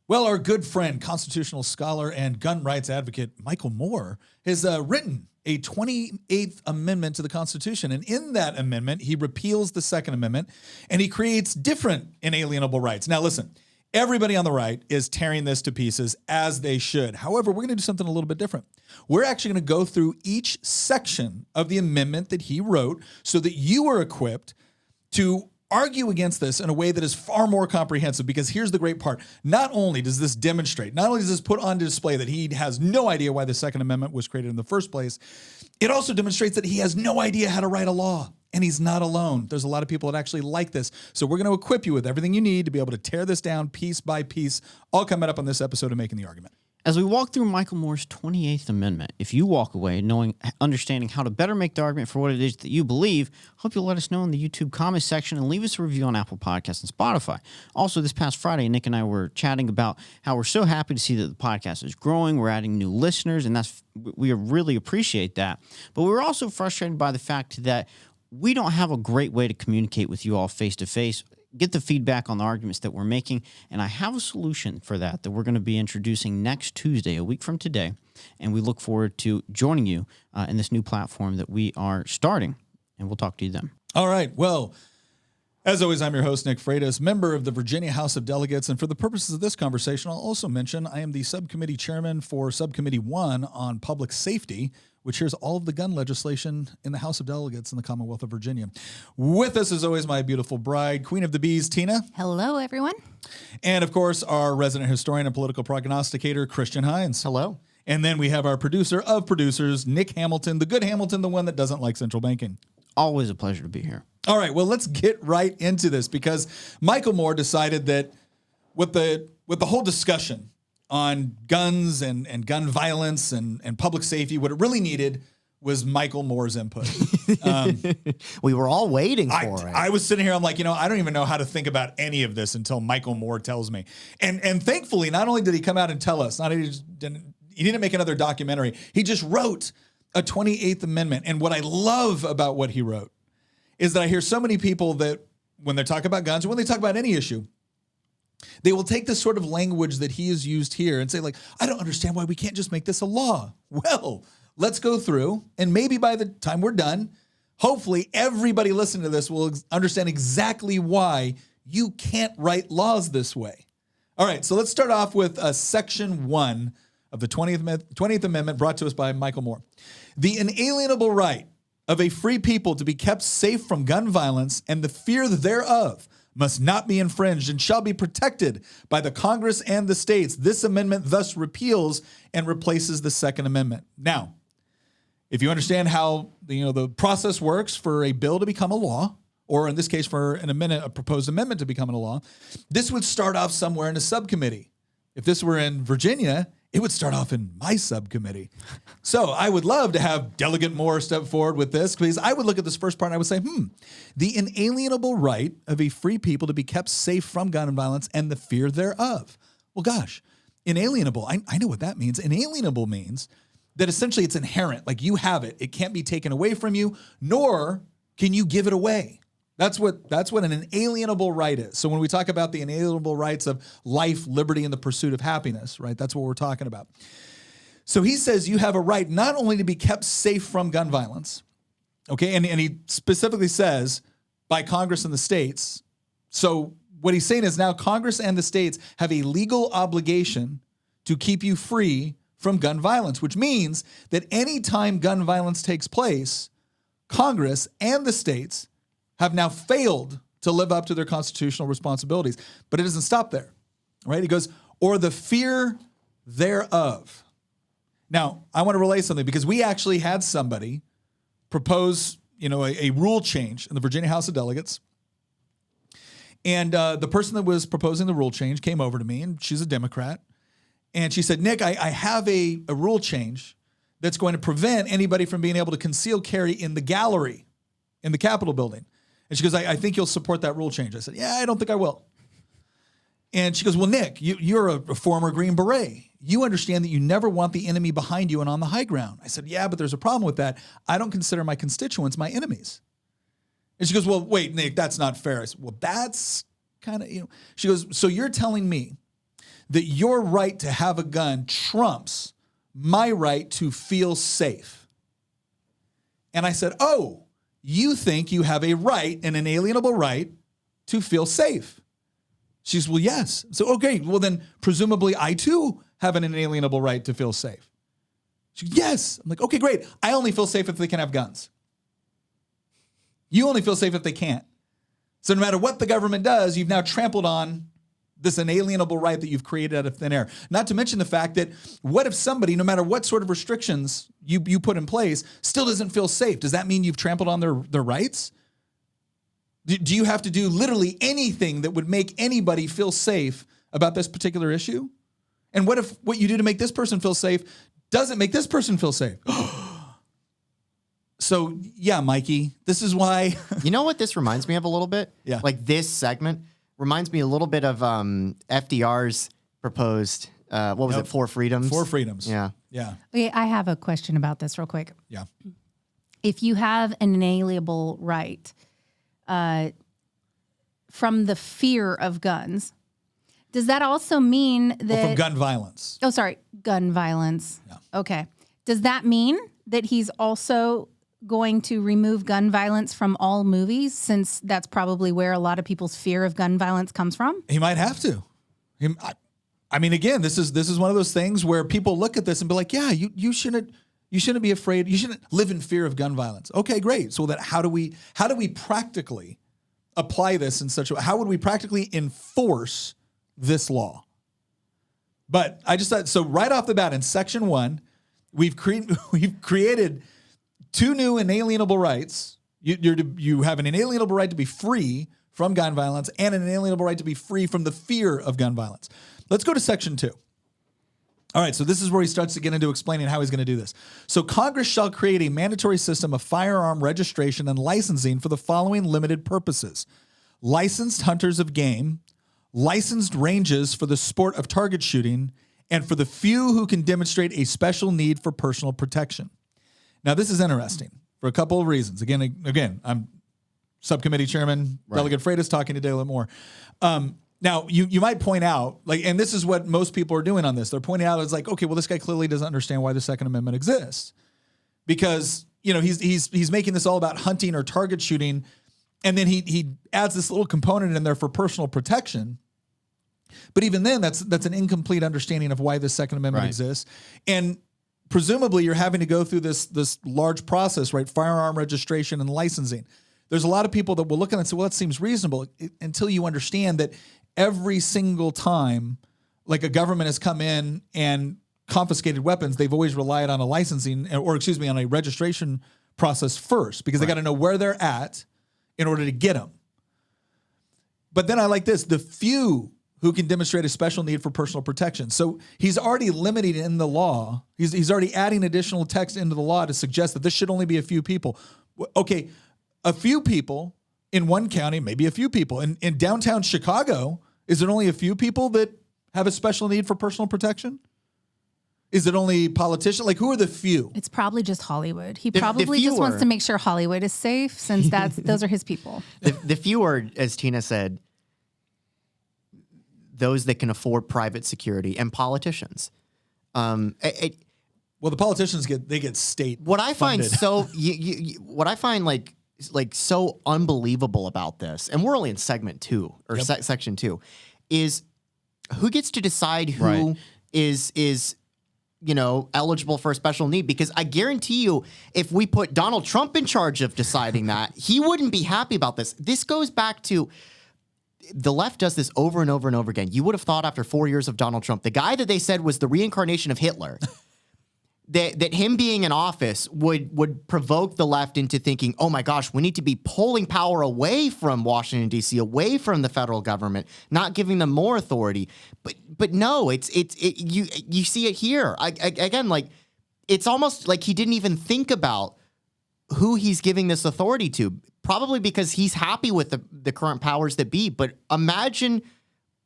Well, our good friend, constitutional scholar and gun rights advocate Michael Moore has written a 28th Amendment to the Constitution. And in that amendment, he repeals the Second Amendment and he creates different inalienable rights. Now, listen, everybody on the right is tearing this to pieces, as they should. However, we're going to do something a little bit different. We're actually going to go through each section of the amendment that he wrote so that you are equipped to argue against this in a way that is far more comprehensive, because here's the great part. Not only does this demonstrate, not only does this put on display that he has no idea why the Second Amendment was created in the first place, it also demonstrates that he has no idea how to write a law. And he's not alone. There's a lot of people that actually like this. So we're going to equip you with everything you need to be able to tear this down piece by piece, all coming up on this episode of Making the Argument. As we walk through Michael Moore's 28th Amendment, if you walk away understanding how to better make the argument for what it is that you believe, hope you'll let us know in the YouTube comments section and leave us a review on Apple Podcasts and Spotify. Also, this past Friday, Nick and I were chatting about how we're so happy to see that the podcast is growing. We're adding new listeners, and we really appreciate that. But we were also frustrated by the fact that we don't have a great way to communicate with you all face-to-face, get the feedback on the arguments that we're making, and I have a solution for that we're going to be introducing next Tuesday, a week from today, and we look forward to joining you in this new platform that we are starting, and we'll talk to you then. All right, well, as always, I'm your host, Nick Freitas, member of the Virginia House of Delegates, and for the purposes of this conversation, I'll also mention I am the subcommittee chairman for Subcommittee 1 on Public Safety, which hears all of the gun legislation in the House of Delegates in the Commonwealth of Virginia. With us, as always, my beautiful bride, Queen of the Bees, Tina. Hello, everyone. And, of course, our resident historian and political prognosticator, Christian Hines. Hello. And then we have our producer of producers, Nick Hamilton, the good Hamilton, the one that doesn't like central banking. Always a pleasure to be here. All right, well, let's get right into this, because Michael Moore decided that with the whole discussion on guns and gun violence and public safety, what it really needed was Michael Moore's input. We were all waiting for it. I was sitting here, I'm like, I don't even know how to think about any of this until Michael Moore tells me. And thankfully, not only did he come out and tell us, he didn't make another documentary, he just wrote a 28th Amendment. And what I love about what he wrote is that I hear so many people that when they talk about guns or when they talk about any issue, they will take this sort of language that he has used here and say, like, I don't understand why we can't just make this a law. Well, let's go through, and maybe by the time we're done, hopefully everybody listening to this will understand exactly why you can't write laws this way. All right, so let's start off with Section 1 of the 20th Amendment brought to us by Michael Moore. The inalienable right of a free people to be kept safe from gun violence and the fear thereof must not be infringed and shall be protected by the Congress and the states. This amendment thus repeals and replaces the Second Amendment. Now, if you understand how the process works for a bill to become a law, or in this case for a proposed amendment to become a law, this would start off somewhere in a subcommittee. If this were in Virginia, it would start off in my subcommittee. So I would love to have Delegate Moore step forward with this, because I would look at this first part and I would say, the inalienable right of a free people to be kept safe from gun violence and the fear thereof. Well, gosh, inalienable, I know what that means. Inalienable means that essentially it's inherent, like you have it. It can't be taken away from you, nor can you give it away. That's what an inalienable right is. So when we talk about the inalienable rights of life, liberty, and the pursuit of happiness, right, that's what we're talking about. So he says you have a right not only to be kept safe from gun violence, okay, and he specifically says by Congress and the states. So what he's saying is now Congress and the states have a legal obligation to keep you free from gun violence, which means that any time gun violence takes place, Congress and the states have now failed to live up to their constitutional responsibilities. But it doesn't stop there, right? It goes, or the fear thereof. Now, I want to relay something, because we actually had somebody propose, a rule change in the Virginia House of Delegates. And the person that was proposing the rule change came over to me, and she's a Democrat. And she said, Nick, I have a rule change that's going to prevent anybody from being able to conceal carry in the gallery in the Capitol building. And she goes, I think you'll support that rule change. I said, yeah, I don't think I will. And she goes, well, Nick, you're a former Green Beret. You understand that you never want the enemy behind you and on the high ground. I said, yeah, but there's a problem with that. I don't consider my constituents my enemies. And she goes, well, wait, Nick, that's not fair. I said, well, that's kind of, She goes, so you're telling me that your right to have a gun trumps my right to feel safe. And I said, oh, you think you have a right, an inalienable right, to feel safe? She says, well, yes. So, okay, well then presumably I too have an inalienable right to feel safe. She goes, yes. I'm like, okay, great. I only feel safe if they can have guns. You only feel safe if they can't. So no matter what the government does, you've now trampled on this inalienable right that you've created out of thin air. Not to mention the fact that what if somebody, no matter what sort of restrictions you put in place, still doesn't feel safe? Does that mean you've trampled on their rights? Do you have to do literally anything that would make anybody feel safe about this particular issue? And what if what you do to make this person feel safe doesn't make this person feel safe? So, yeah, Mikey, this is why. You know what this reminds me of a little bit? Yeah. Like this segment reminds me a little bit of FDR's proposed, what was it, 4 freedoms? 4 freedoms. Yeah. Yeah. Okay, I have a question about this real quick. Yeah. If you have an inalienable right from the fear of guns, does that also mean that... Well, from gun violence. Oh, sorry, gun violence. Yeah. Okay. Does that mean that he's also going to remove gun violence from all movies, since that's probably where a lot of people's fear of gun violence comes from? He might have to. I mean, again, this is one of those things where people look at this and be like, yeah, you shouldn't be afraid. You shouldn't live in fear of gun violence. Okay, great. So that how do we practically apply this in such a way? How would we practically enforce this law? But I just thought, so right off the bat in section 1, we've created 2 new inalienable rights. You have an inalienable right to be free from gun violence and an inalienable right to be free from the fear of gun violence. Let's go to section 2. All right, so this is where he starts to get into explaining how he's going to do this. So Congress shall create a mandatory system of firearm registration and licensing for the following limited purposes: licensed hunters of game, licensed ranges for the sport of target shooting, and for the few who can demonstrate a special need for personal protection. Now, this is interesting for a couple of reasons. Again, I'm subcommittee chairman, Delegate Freitas talking today a little more. Now, you might point out, like, and this is what most people are doing on this. They're pointing out, it's like, okay, well, this guy clearly doesn't understand why the Second Amendment exists, because he's making this all about hunting or target shooting, and then he adds this little component in there for personal protection. But even then, that's an incomplete understanding of why the Second Amendment exists. And presumably you're having to go through this large process, right? Firearm registration and licensing. There's a lot of people that will look at it and say, well, that seems reasonable, until you understand that every single time, like, a government has come in and confiscated weapons, they've always relied on a licensing, or on a registration process first, because they got to know where they're at in order to get them. But then I like this: the few who can demonstrate a special need for personal protection. So he's already limiting in the law. He's already adding additional text into the law to suggest that this should only be a few people. Okay, a few people in one county, maybe a few people. In downtown Chicago, is it only a few people that have a special need for personal protection? Is it only politicians? Like, who are the few? It's probably just Hollywood. He probably just wants to make sure Hollywood is safe, since those are his people. The few are, as Tina said, those that can afford private security, and politicians. Well, the politicians get state. What I find funded. so what I find like so unbelievable about this, and we're only in segment 2 or section 2, is who gets to decide who is eligible for a special need? Because I guarantee you, if we put Donald Trump in charge of deciding that, he wouldn't be happy about this. This goes back to, the left does this over and over and over again. You would have thought after 4 years of Donald Trump, the guy that they said was the reincarnation of Hitler, that him being in office would provoke the left into thinking, oh my gosh, we need to be pulling power away from Washington, D.C., away from the federal government, not giving them more authority. But no, you see it here. Again, like, it's almost like he didn't even think about who he's giving this authority to, probably because he's happy with the current powers that be. But imagine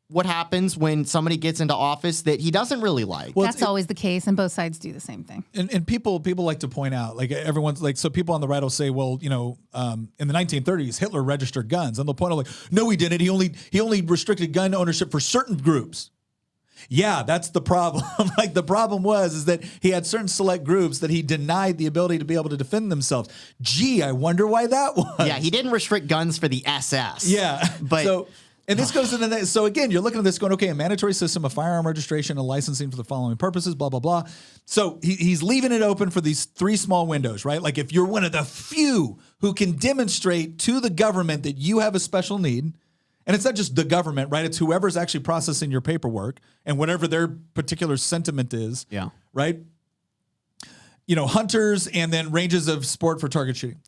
what happens when somebody gets into office that he doesn't really like. Well, that's always the case, and both sides do the same thing. And people like to point out, like, everyone's like, so people on the right will say, well, in the 1930s, Hitler registered guns, and they'll point out, like, no, he didn't. He only restricted gun ownership for certain groups. Yeah, that's the problem. Like the problem is that he had certain select groups that he denied the ability to be able to defend themselves. Gee, I wonder why that was. Yeah, he didn't restrict guns for the SS. Yeah. But so, and this goes into that. So again, you're looking at this going, okay, a mandatory system of firearm registration and licensing for the following purposes, blah, blah, blah. So he's leaving it open for these 3 small windows, right? Like if you're one of the few who can demonstrate to the government that you have a special need, and it's not just the government, right? It's whoever's actually processing your paperwork and whatever their particular sentiment is, Yeah. right? You know, hunters and then ranges of sport for target shooting.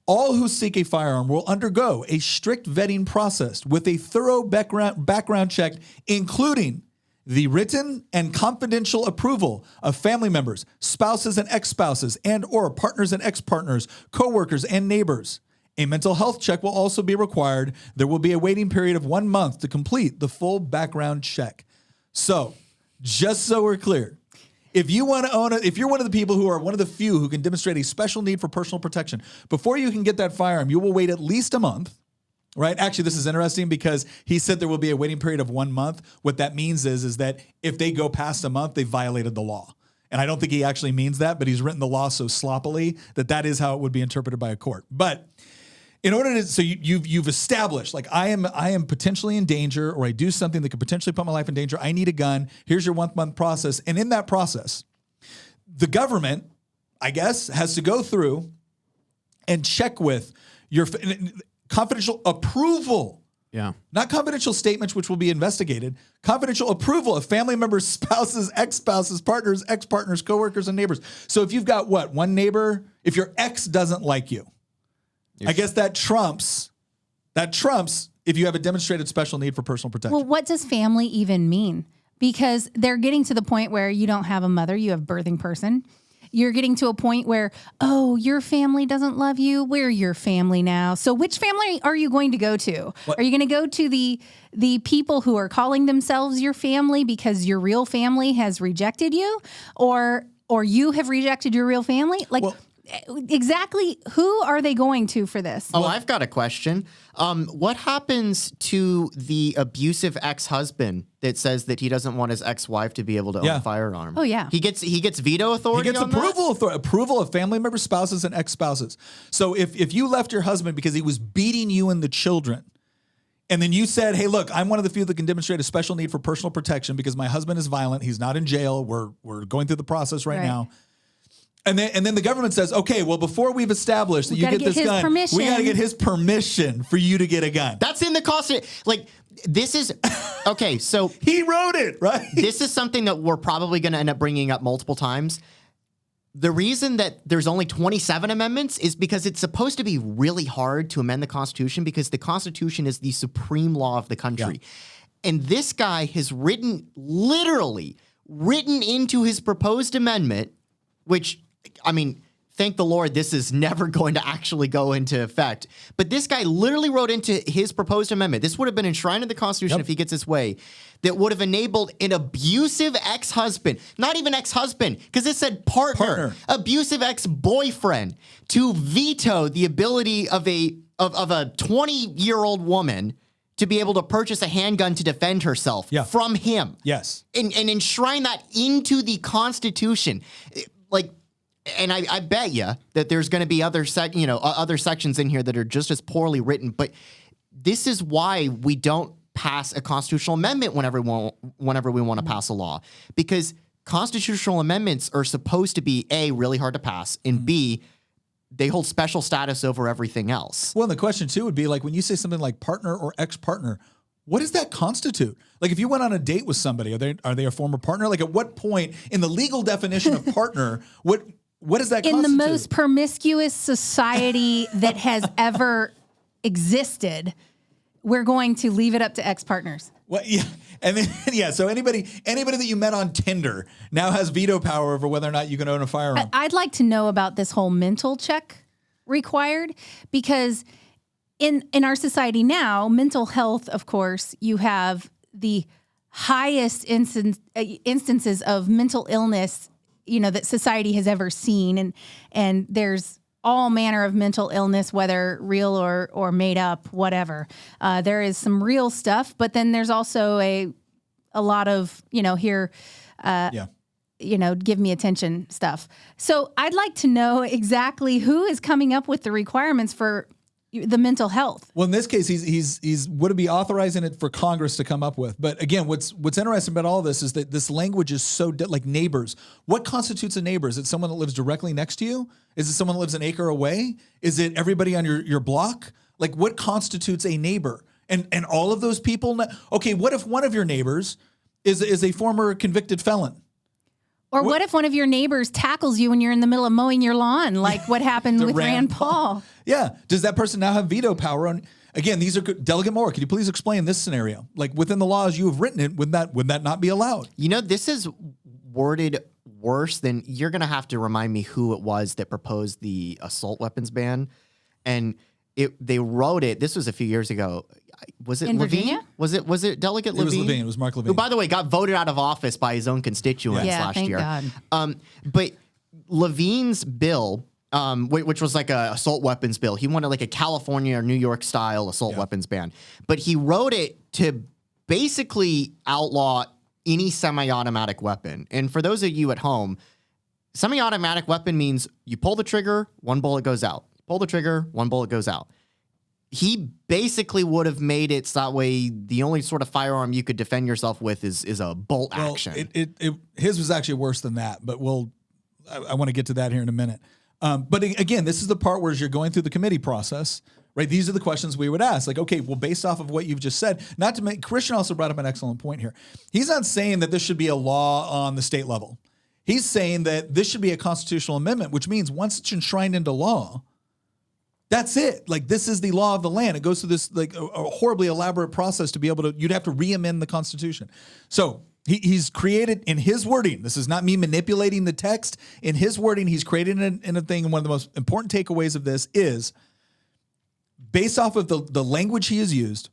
All who seek a firearm will undergo a strict vetting process with a thorough background check, including the written and confidential approval of family members, spouses and ex-spouses, and or partners and ex-partners, coworkers and neighbors. A mental health check will also be required. There will be a waiting period of 1 month to complete the full background check. So, just so we're clear, if you want to own it, if you're one of the people who are one of the few who can demonstrate a special need for personal protection, before you can get that firearm, you will wait at least a month, right? Actually, this is interesting because he said there will be a waiting period of 1 month. What that means is that if they go past a month, they violated the law. And I don't think he actually means that, but he's written the law so sloppily that is how it would be interpreted by a court. But in order to, so you've established, like I am potentially in danger, or I do something that could potentially put my life in danger. I need a gun. Here's your 1 month process. And in that process, the government, I guess, has to go through and check with your confidential approval. Yeah. Not confidential statements, which will be investigated. Confidential approval of family members, spouses, ex-spouses, partners, ex-partners, coworkers, and neighbors. So if you've got one neighbor, if your ex doesn't like you, I guess that trumps if you have a demonstrated special need for personal protection. Well, what does family even mean? Because they're getting to the point where you don't have a mother, you have birthing person. You're getting to a point where, oh, your family doesn't love you. We're your family now. So which family are you going to go to? What? Are you going to go to the people who are calling themselves your family because your real family has rejected you, or you have rejected your real family? Like, exactly who are they going to for this? Oh, I've got a question. What happens to the abusive ex-husband that says that he doesn't want his ex-wife to be able to own a firearm? Oh, yeah. He gets veto authority. He gets approval of family members, spouses, and ex-spouses. So if you left your husband because he was beating you and the children, and then you said, hey, look, I'm one of the few that can demonstrate a special need for personal protection because my husband is violent. He's not in jail. We're going through the process right now. And then the government says, okay, well, before we've established that you get this gun, we got to get his permission for you to get a gun. That's in the Constitution. Like, this is, okay, so. He wrote it, right? This is something that we're probably going to end up bringing up multiple times. The reason that there's only 27 amendments is because it's supposed to be really hard to amend the Constitution because the Constitution is the supreme law of the country. Yeah. And this guy has literally written into his proposed amendment, which, I mean, thank the Lord, this is never going to actually go into effect. But this guy literally wrote into his proposed amendment, this would have been enshrined in the Constitution if he gets his way, that would have enabled an abusive ex-husband, not even ex-husband, because it said partner, abusive ex-boyfriend, to veto the ability of a 20-year-old woman to be able to purchase a handgun to defend herself from him. Yes. And enshrine that into the Constitution. Like, and I bet you that there's going to be other sections in here that are just as poorly written. But this is why we don't pass a constitutional amendment whenever we want to pass a law, because constitutional amendments are supposed to be A, really hard to pass, and B, they hold special status over everything else. Well, and the question too would be like when you say something like partner or ex-partner, what does that constitute? Like if you went on a date with somebody, are they a former partner? Like at what point in the legal definition of partner, what does that constitute? In the most promiscuous society that has ever existed, we're going to leave it up to ex-partners. Well, yeah. And then, so anybody that you met on Tinder now has veto power over whether or not you can own a firearm. I'd like to know about this whole mental check required, because in our society now, mental health, of course, you have the highest instances of mental illness, that society has ever seen. And there's all manner of mental illness, whether real or made up, whatever. There is some real stuff, but then there's also a a lot of, here, give me attention stuff. So I'd like to know exactly who is coming up with the requirements for the mental health. Well, in this case, he's would it be authorizing it for Congress to come up with? But again, what's interesting about all this is that this language is so like neighbors. What constitutes a neighbor? Is it someone that lives directly next to you? Is it someone that lives an acre away? Is it everybody on your block? Like, what constitutes a neighbor? And all of those people. Okay, what if one of your neighbors is a former convicted felon? Or what if one of your neighbors tackles you when you're in the middle of mowing your lawn, like what happened with Rand Paul? Yeah. Does that person now have veto power on? Again, these are Delegate Moore. Can you please explain this scenario? Like, within the laws you have written it, would that not be allowed? This is worded worse than you're going to have to remind me who it was that proposed the assault weapons ban, and they wrote it. This was a few years ago. Was it in Levine? Virginia? Was it Delegate Levine? It was Levine. It was Mark Levine. Who, by the way, got voted out of office by his own constituents last thank year. God. But Levine's bill, which was like a assault weapons bill, he wanted like a California or New York style assault weapons ban. But he wrote it to basically outlaw any semi-automatic weapon. And for those of you at home, semi-automatic weapon means you pull the trigger, one bullet goes out. Pull the trigger, one bullet goes out. He basically would have made it so that way the only sort of firearm you could defend yourself with is a bolt action. His was actually worse than that, but I want to get to that here in a minute. But again, this is the part where you're going through the committee process, right? These are the questions we would ask. Like, okay, well, based off of what you've just said, Christian also brought up an excellent point here. He's not saying that this should be a law on the state level. He's saying that this should be a constitutional amendment, which means once it's enshrined into law, that's it. Like, this is the law of the land. It goes through this like a horribly elaborate process to be able to, you'd have to re-amend the Constitution. So he's created in his wording, this is not me manipulating the text. In his wording, he's created in a thing. And one of the most important takeaways of this is based off of the language he has used.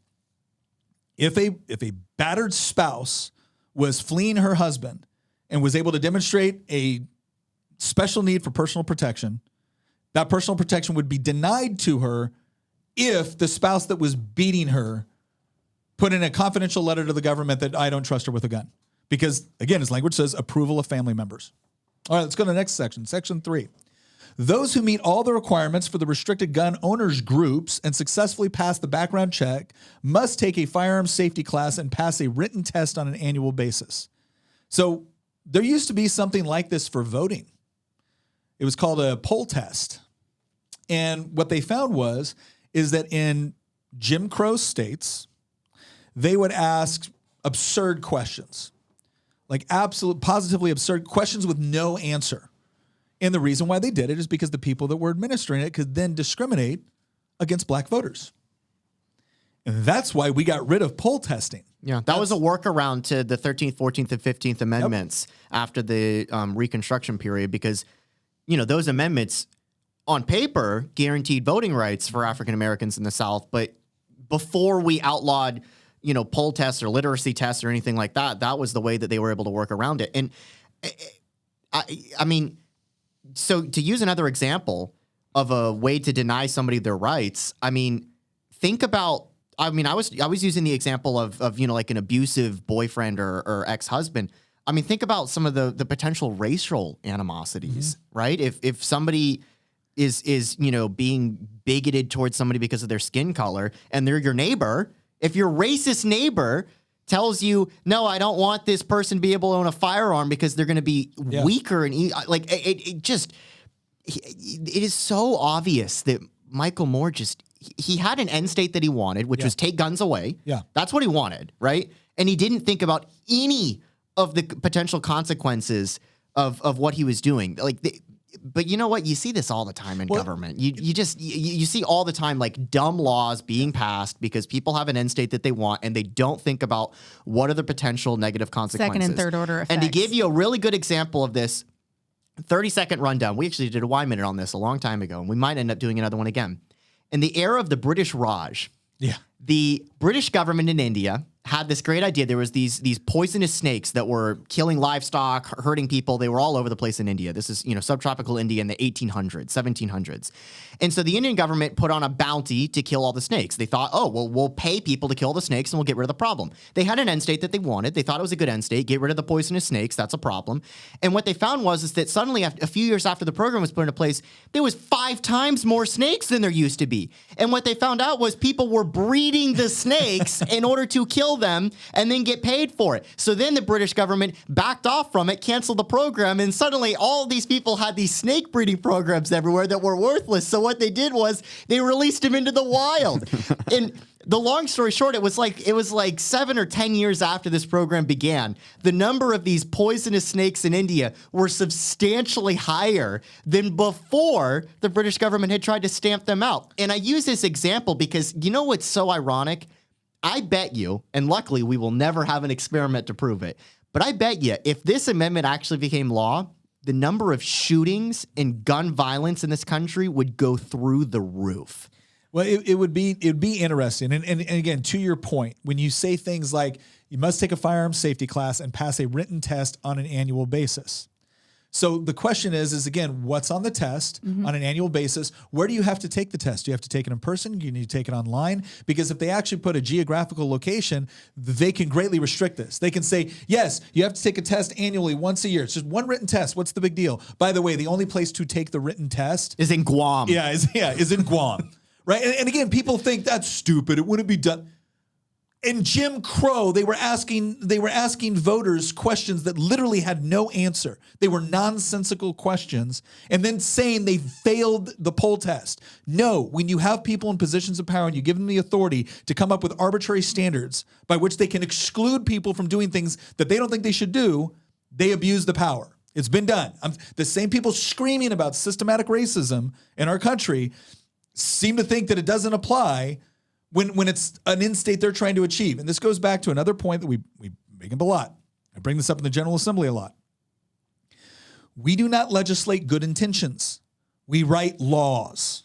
If a battered spouse was fleeing her husband and was able to demonstrate a special need for personal protection, that personal protection would be denied to her if the spouse that was beating her put in a confidential letter to the government that I don't trust her with a gun. Because, again, his language says approval of family members. All right, let's go to the next section. Section 3. Those who meet all the requirements for the restricted gun owners groups and successfully pass the background check must take a firearms safety class and pass a written test on an annual basis. So there used to be something like this for voting. It was called a poll test. And what they found is that in Jim Crow states, they would ask absurd questions, like positively absurd questions with no answer. And the reason why they did it is because the people that were administering it could then discriminate against black voters. And that's why we got rid of poll testing. Yeah, that was a workaround to the 13th, 14th, and 15th Amendments after the Reconstruction period, because, those amendments on paper guaranteed voting rights for African Americans in the South. But before we outlawed, poll tests or literacy tests or anything like that, that was the way that they were able to work around it. And I mean, so to use another example of a way to deny somebody their rights, I mean, think about, I was using the example of like an abusive boyfriend or ex-husband. I mean, think about some of the potential racial animosities, right? If somebody is being bigoted towards somebody because of their skin color and they're your neighbor, if your racist neighbor tells you, no, I don't want this person to be able to own a firearm because they're going to be weaker and it is so obvious that Michael Moore he had an end state that he wanted, which was take guns away. Yeah. That's what he wanted, right? And he didn't think about any of the potential consequences of what he was doing. But you know what? You see this all the time in government. You see all the time like dumb laws being passed because people have an end state that they want and they don't think about what are the potential negative consequences. Second and third order effects. And to give you a really good example of this, 30-second rundown. We actually did a Y-minute on this a long time ago, and we might end up doing another one again. In the era of the British Raj, the British government in India had this great idea. There was these poisonous snakes that were killing livestock, hurting people. They were all over the place in India. This is, subtropical India in the 1800s, 1700s. And so the Indian government put on a bounty to kill all the snakes. They thought, oh, well, we'll pay people to kill the snakes and we'll get rid of the problem. They had an end state that they wanted. They thought it was a good end state. Get rid of the poisonous snakes. That's a problem. And what they found is that suddenly, a few years after the program was put into place, there was 5 times more snakes than there used to be. And what they found out was people were breeding the snakes in order to kill them and then get paid for it. So then the British government backed off from it, canceled the program, and suddenly all these people had these snake breeding programs everywhere that were worthless. So what they did was they released them into the wild. And the long story short, it was like 7 or 10 years after this program began, the number of these poisonous snakes in India were substantially higher than before the British government had tried to stamp them out. And I use this example because you know what's so ironic? I bet you, and luckily we will never have an experiment to prove it, but I bet you if this amendment actually became law, the number of shootings and gun violence in this country would go through the roof. Well, it would be interesting. And again, to your point, when you say things like you must take a firearms safety class and pass a written test on an annual basis. So the question is again, what's on the test on an annual basis? Where do you have to take the test? Do you have to take it in person? Do you need to take it online? Because if they actually put a geographical location, they can greatly restrict this. They can say, yes, you have to take a test annually once a year. It's just one written test. What's the big deal? By the way, the only place to take the written test is in Guam. Is in Guam. Right? And again, people think that's stupid. It wouldn't be done. In Jim Crow, they were asking voters questions that literally had no answer. They were nonsensical questions, and then saying they failed the poll test. No, when you have people in positions of power and you give them the authority to come up with arbitrary standards by which they can exclude people from doing things that they don't think they should do, they abuse the power. It's been done. The same people screaming about systematic racism in our country seem to think that it doesn't apply when it's an end state they're trying to achieve. And this goes back to another point that we make up a lot. I bring this up in the General Assembly a lot. We do not legislate good intentions. We write laws.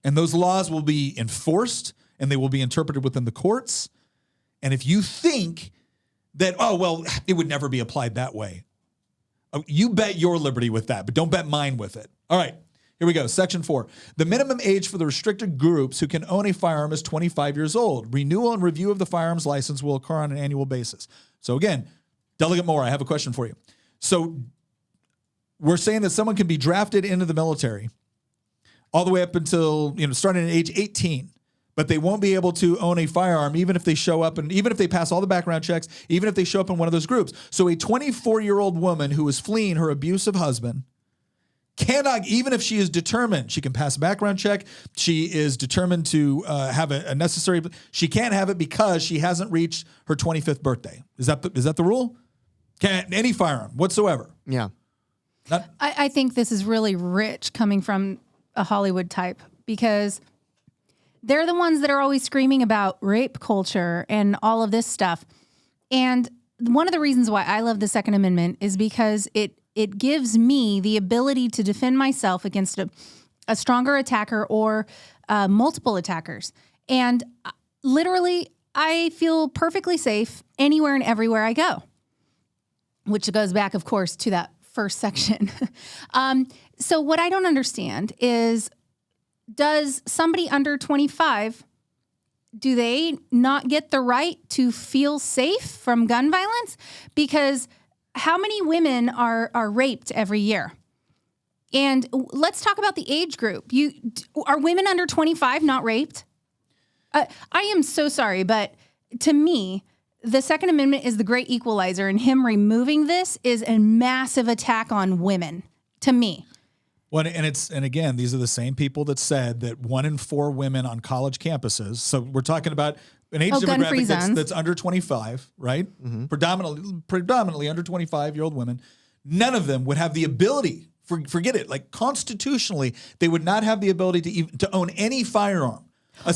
And those laws will be enforced and they will be interpreted within the courts. And if you think that, oh, well, it would never be applied that way, you bet your liberty with that, but don't bet mine with it. All right. Here we go. Section 4. The minimum age for the restricted groups who can own a firearm is 25 years old. Renewal and review of the firearms license will occur on an annual basis. So again, Delegate Moore, I have a question for you. So we're saying that someone can be drafted into the military all the way up until, starting at age 18, but they won't be able to own a firearm even if they show up and even if they pass all the background checks, even if they show up in one of those groups. So a 24-year-old woman who is fleeing her abusive husband cannot, even if she is determined, she can pass a background check, she is determined to have a necessary, she can't have it because she hasn't reached her 25th birthday. Is that the rule? Can't any firearm whatsoever. Yeah. I think this is really rich coming from a Hollywood type because they're the ones that are always screaming about rape culture and all of this stuff. And one of the reasons why I love the Second Amendment is because it gives me the ability to defend myself against a stronger attacker or multiple attackers. And literally, I feel perfectly safe anywhere and everywhere I go, which goes back, of course, to that first section. So what I don't understand is, does somebody under 25, do they not get the right to feel safe from gun violence? Because how many women are raped every year? And let's talk about the age group. Are women under 25 not raped? I am so sorry, but to me, the Second Amendment is the great equalizer, and him removing this is a massive attack on women, to me. Well, and again, these are the same people that said that 1 in 4 women on college campuses. So we're talking about an age demographic that's under 25, right? Mm-hmm. Predominantly under 25-year-old women. None of them would have the ability. Forget it. Like constitutionally, they would not have the ability to own any firearm,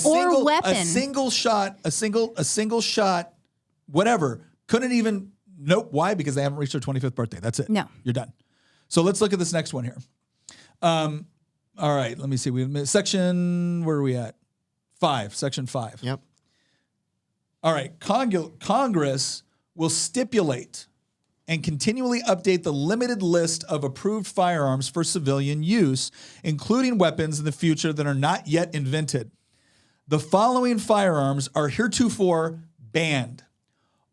or weapon, a single shot, whatever. Couldn't even. Nope. Why? Because they haven't reached their 25th birthday. That's it. No, you're done. So let's look at this next one here. All right. Let me see. Section. Where are we at? 5. Section 5. Yep. All right. Congress will stipulate and continually update the limited list of approved firearms for civilian use, including weapons in the future that are not yet invented. The following firearms are heretofore banned: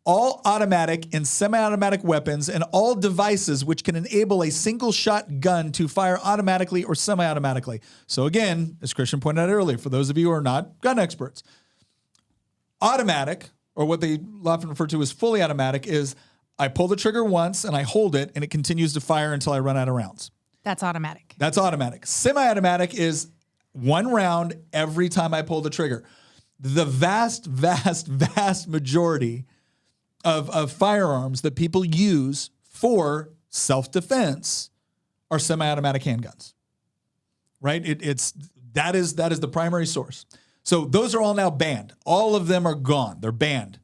all automatic and semi-automatic weapons and all devices which can enable a single-shot gun to fire automatically or semi-automatically. So again, as Christian pointed out earlier, for those of you who are not gun experts, automatic, or what they often refer to as fully automatic, is I pull the trigger once and I hold it and it continues to fire until I run out of rounds. That's automatic. That's automatic. Semi-automatic is one round every time I pull the trigger. The vast majority of firearms that people use for self-defense are semi-automatic handguns, right? That is the primary source. So those are all now banned. All of them are gone. They're banned.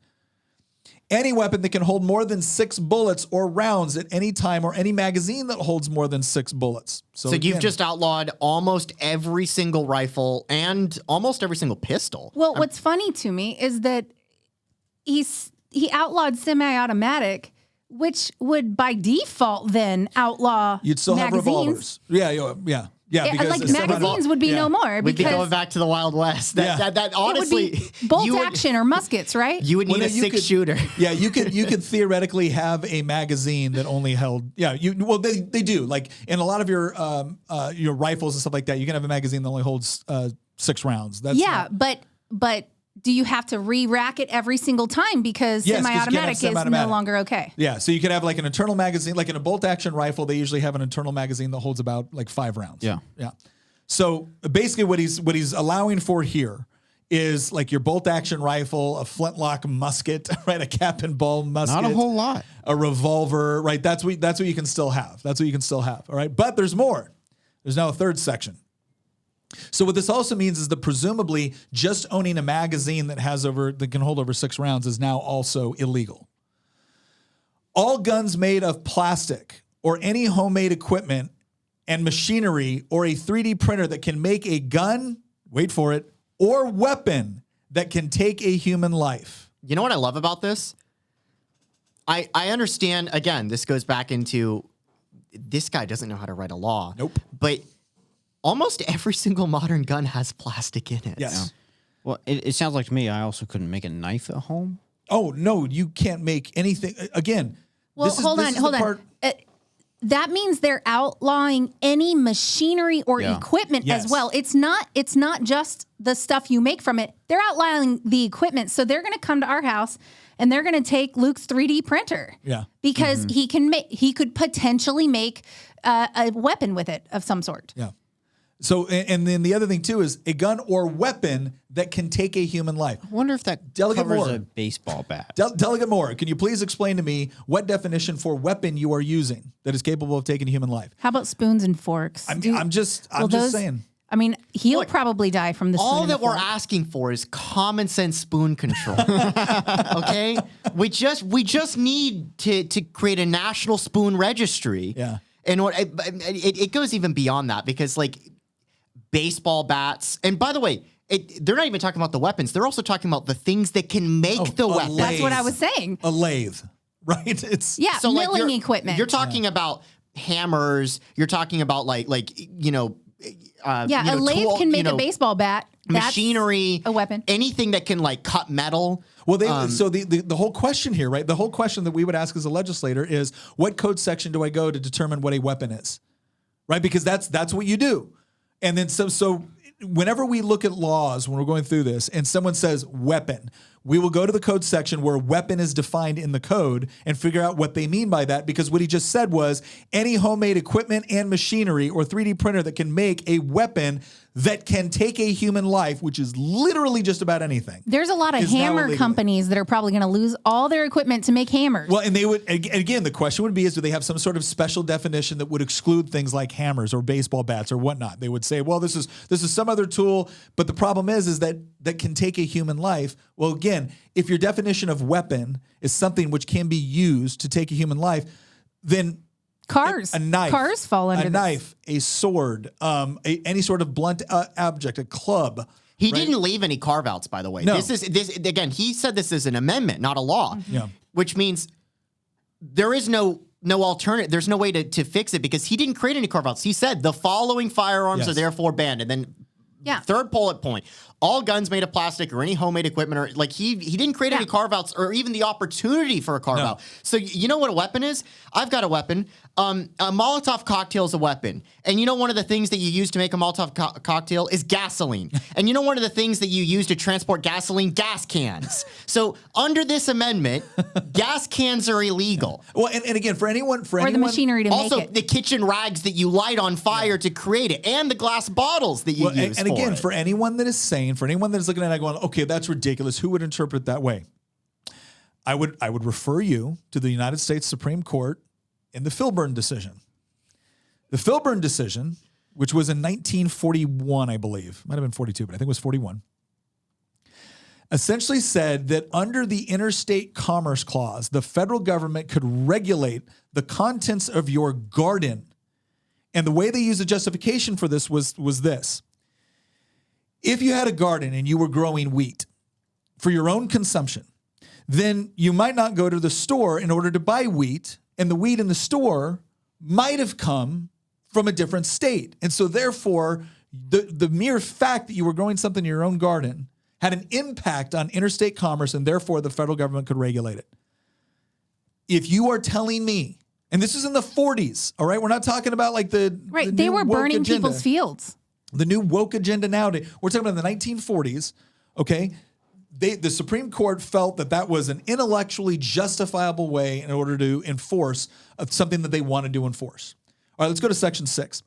Any weapon that can hold more than 6 bullets or rounds at any time, or any magazine that holds more than 6 bullets. So So again, you've just outlawed almost every single rifle and almost every single pistol. Well, what's funny to me is that he outlawed semi-automatic, which would by default then outlaw you'd still magazines. have revolvers. Yeah. Because Like it's magazines would be no more We'd be because going back to the Wild West. That honestly, it would be bolt you would- action or muskets, right? You would need Well, a no, you could- 6-shooter. Yeah, you could theoretically have a magazine that only held. Yeah, they do, like in a lot of your rifles and stuff like that. You can have a magazine that only holds 6 rounds. That's but do you have to re-rack it every single time because Yes, 'cause you can't have semi-automatic is no semi-automatic. longer okay? Yeah, so you could have like an internal magazine, like in a bolt action rifle. They usually have an internal magazine that holds about like 5 rounds. Yeah. So basically, what he's allowing for here is like your bolt action rifle, a flintlock musket, right? A cap and ball musket. Not a whole lot. A revolver, right? That's what you can still have. That's what you can still have. All right. But there's more. There's now a third section. So what this also means is that presumably just owning a magazine that can hold over 6 rounds is now also illegal. All guns made of plastic or any homemade equipment and machinery or a 3D printer that can make a gun, wait for it, or weapon that can take a human life. You know what I love about this? I understand, again, this goes back into this guy doesn't know how to write a law. Nope. But almost every single modern gun has plastic in it. Yes. Well, it sounds like to me I also couldn't make a knife at home. Oh, no, you can't make anything. Again, Well, this is hold the on. part- That means they're outlawing any machinery or Yeah. equipment Yes. as well. It's not just the stuff you make from it. They're outlawing the equipment. So they're going to come to our house and they're going to take Luke's 3D printer. Yeah. Because he could potentially make a weapon with it of some sort. Yeah. So, and then the other thing too is a gun or weapon that can take a human life. I wonder if that Delegate covers Moore. a baseball bat. Delegate Moore, can you please explain to me what definition for weapon you are using that is capable of taking a human life? How about spoons and forks? I'm just saying. I mean, he'll probably die from the spoon All and that we're fork. asking for is common sense spoon control. Okay? We just need to create a national spoon registry. Yeah. And it goes even beyond that because like baseball bats, and by the way, they're not even talking about the weapons. They're also talking about the things that can make the a weapon. That's what I was saying. A lathe, right? It's Yeah, So like milling you're- equipment. You're talking about hammers. You're talking about like a lathe tool, can make a baseball bat. That's machinery, a weapon. anything that can like cut metal. Well, so the whole question here, right? The whole question that we would ask as a legislator is, what code section do I go to determine what a weapon is, right? Because that's what you do, and then so whenever we look at laws when we're going through this, and someone says weapon, we will go to the code section where weapon is defined in the code and figure out what they mean by that. Because what he just said was any homemade equipment and machinery or 3D printer that can make a weapon that can take a human life, which is literally just about anything. There's a lot of is now hammer illegal. companies that are probably going to lose all their equipment to make hammers. Well, and they would, again, the question would be is, do they have some sort of special definition that would exclude things like hammers or baseball bats or whatnot? They would say, well, this is some other tool, but the problem is that can take a human life. Well, again, if your definition of weapon is something which can be used to take a human life, then Cars. a knife, Cars fall under a this. knife, a sword, any sort of blunt object, a club. He didn't leave any carve-outs, by the way. No. This again, he said this is an amendment, not a law. Yeah. Which means there is no alternative. There's no way to fix it because he didn't create any carve-outs. He said the following firearms are therefore banned. And then third bullet point, all guns made of plastic or any homemade equipment or like he didn't create any carve-outs or even the opportunity for a carve-out. So you know what a weapon is? I've got a weapon. A Molotov cocktail is a weapon. And you know one of the things that you use to make a Molotov cocktail is gasoline. And you know one of the things that you use to transport gasoline? Gas cans. So under this amendment, gas cans are illegal. Well, and again, for anyone, the machinery to make also, it. the kitchen rags that you light on fire to create it, and the glass bottles that you use. And again, for anyone that is sane, for anyone that is looking at it going, okay, that's ridiculous. Who would interpret it that way? I would refer you to the United States Supreme Court in the Filburn decision. The Filburn decision, which was in 1941, I believe, might have been 42, but I think it was 41, essentially said that under the Interstate Commerce Clause, the federal government could regulate the contents of your garden. And the way they used the justification for this was this. If you had a garden and you were growing wheat for your own consumption, then you might not go to the store in order to buy wheat, and the wheat in the store might have come from a different state. And so therefore, the mere fact that you were growing something in your own garden had an impact on interstate commerce, and therefore the federal government could regulate it. If you are telling me, and this is in the 40s, all right? We're not talking about like the They were burning agenda. people's fields. The new woke agenda nowadays. We're talking about the 1940s, okay? The Supreme Court felt that was an intellectually justifiable way in order to enforce something that they wanted to enforce. All right, let's go to Section 6.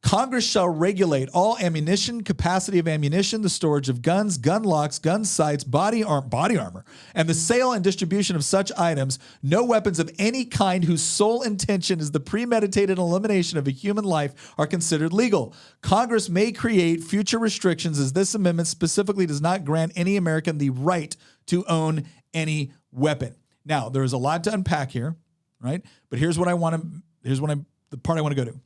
Congress shall regulate all ammunition, capacity of ammunition, the storage of guns, gun locks, gun sights, body armor, and the sale and distribution of such items. No weapons of any kind whose sole intention is the premeditated elimination of a human life are considered legal. Congress may create future restrictions as this amendment specifically does not grant any American the right to own any weapon. Now, there is a lot to unpack here, right? But the part I want to go to.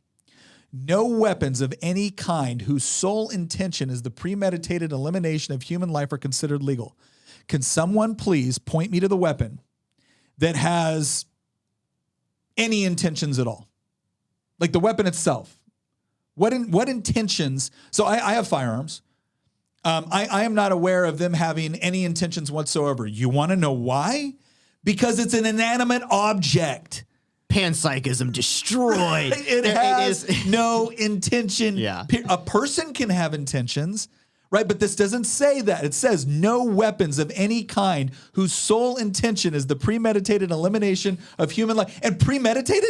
No weapons of any kind whose sole intention is the premeditated elimination of human life are considered legal. Can someone please point me to the weapon that has any intentions at all? Like the weapon itself. What intentions? So I have firearms. I am not aware of them having any intentions whatsoever. You want to know why? Because it's an inanimate object. Panpsychism destroyed. It has no intention. Yeah. A person can have intentions, right? But this doesn't say that. It says no weapons of any kind whose sole intention is the premeditated elimination of human life. And premeditated?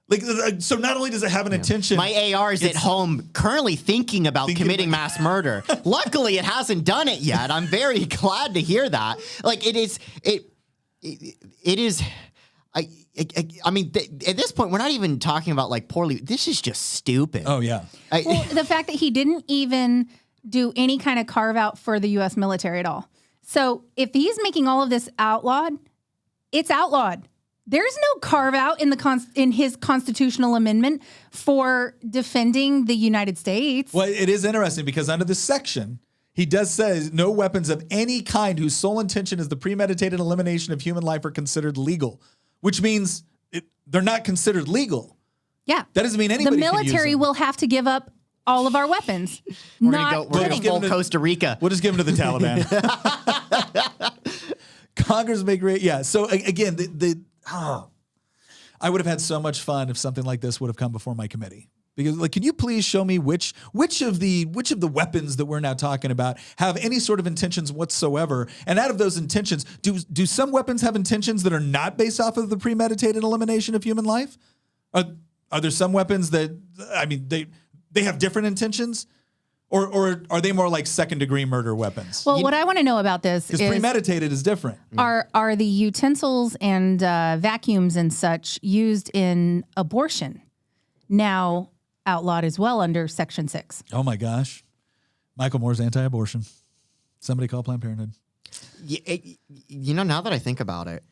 Like, so not only does it have an intention. My AR is at home currently thinking about committing mass murder. Luckily, it hasn't done it yet. I'm very glad to hear that. Like, it is. I mean, at this point, we're not even talking about like poorly. This is just stupid. Oh, yeah. Well, the fact that he didn't even do any kind of carve out for the U.S. military at all. So if he's making all of this outlawed, it's outlawed. There's no carve out in his constitutional amendment for defending the United States. Well, it is interesting because under this section, he does say no weapons of any kind whose sole intention is the premeditated elimination of human life are considered legal. Which means they're not considered legal. Yeah. That doesn't mean anybody The can use military them. will have to give up all of our weapons. We're Not going to kidding. go full Costa Rica. We'll just give them to the Taliban. Congress may create, yeah. So again, I would have had so much fun if something like this would have come before my committee. Because, like, can you please show me which of the weapons that we're now talking about have any sort of intentions whatsoever? And out of those intentions, do some weapons have intentions that are not based off of the premeditated elimination of human life? Are there some weapons that, I mean, they have different intentions, or are they more like second-degree murder weapons? Well, what I want to know about this is premeditated is different. Are the utensils and vacuums and such used in abortion now outlawed as well under Section 6? Oh my gosh. Michael Moore's anti-abortion. Somebody call Planned Parenthood. You know, now that I think about it,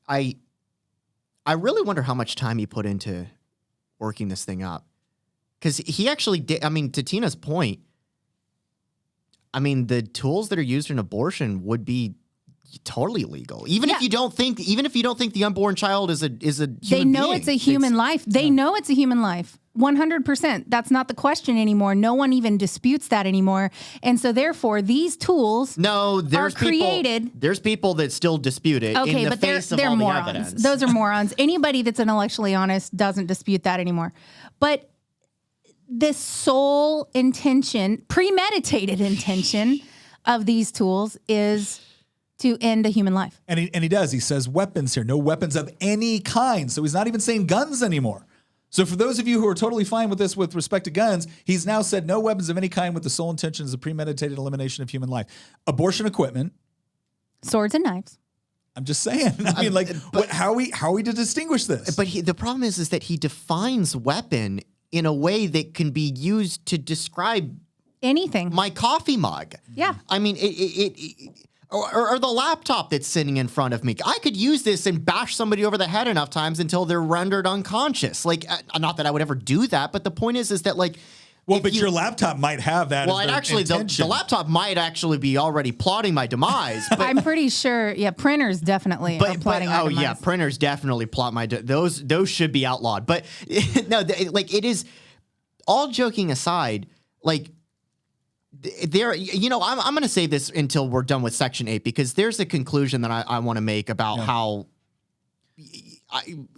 I really wonder how much time he put into working this thing up. Because he actually did, I mean, to Tina's point, I mean, the tools that are used in abortion would be totally legal, even if you don't think the unborn child is a human They know being. it's a human life. They know it's a human life. 100%. That's not the question anymore. No one even disputes that anymore. And so therefore these tools are created. There's people that still dispute it in the face of all morons. the evidence. Those are morons. Anybody that's intellectually honest doesn't dispute that anymore. But this sole intention, premeditated intention of these tools is to end a human life. And he does. He says weapons here, no weapons of any kind. So he's not even saying guns anymore. So for those of you who are totally fine with this with respect to guns, he's now said no weapons of any kind with the sole intention is the premeditated elimination of human life. Abortion equipment. Swords and knives. I'm just saying. I mean, how are we to distinguish this? But the problem is that he defines weapon in a way that can be used to describe anything. My coffee mug. Yeah. I mean, or the laptop that's sitting in front of me. I could use this and bash somebody over the head enough times until they're rendered unconscious. Like, not that I would ever do that, but the point is that like, well, but your laptop might have that. Well, the laptop might actually be already plotting my demise. But I'm pretty sure. Yeah, printers definitely are plotting my demise. Yeah, printers definitely plot my. Those should be outlawed. But no, like it is. All joking aside, like. There, I'm going to say this until we're done with Section 8 because there's a conclusion that I want to make about how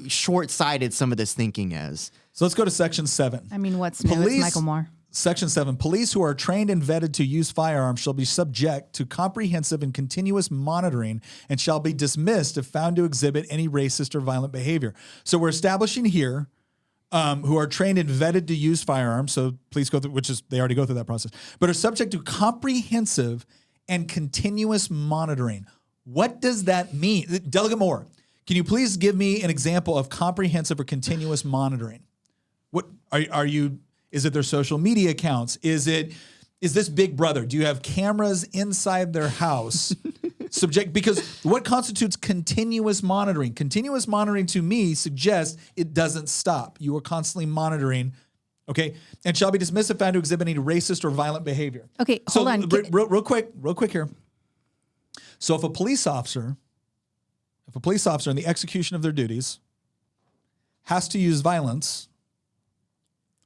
short-sighted some of this thinking is. So let's go to Section 7. I mean, what's new? It's Michael Moore. Section 7, police who are trained and vetted to use firearms shall be subject to comprehensive and continuous monitoring and shall be dismissed if found to exhibit any racist or violent behavior. So we're establishing here who are trained and vetted to use firearms, so police go through, they already go through that process, but are subject to comprehensive and continuous monitoring. What does that mean? Delegate Moore, can you please give me an example of comprehensive or continuous monitoring? What are you? Is it their social media accounts? Is this Big Brother? Do you have cameras inside their house? Because what constitutes continuous monitoring? Continuous monitoring to me suggests it doesn't stop. You are constantly monitoring, okay? And shall be dismissed if found to exhibit any racist or violent behavior. Okay, hold on. Real quick here. So if a police officer in the execution of their duties has to use violence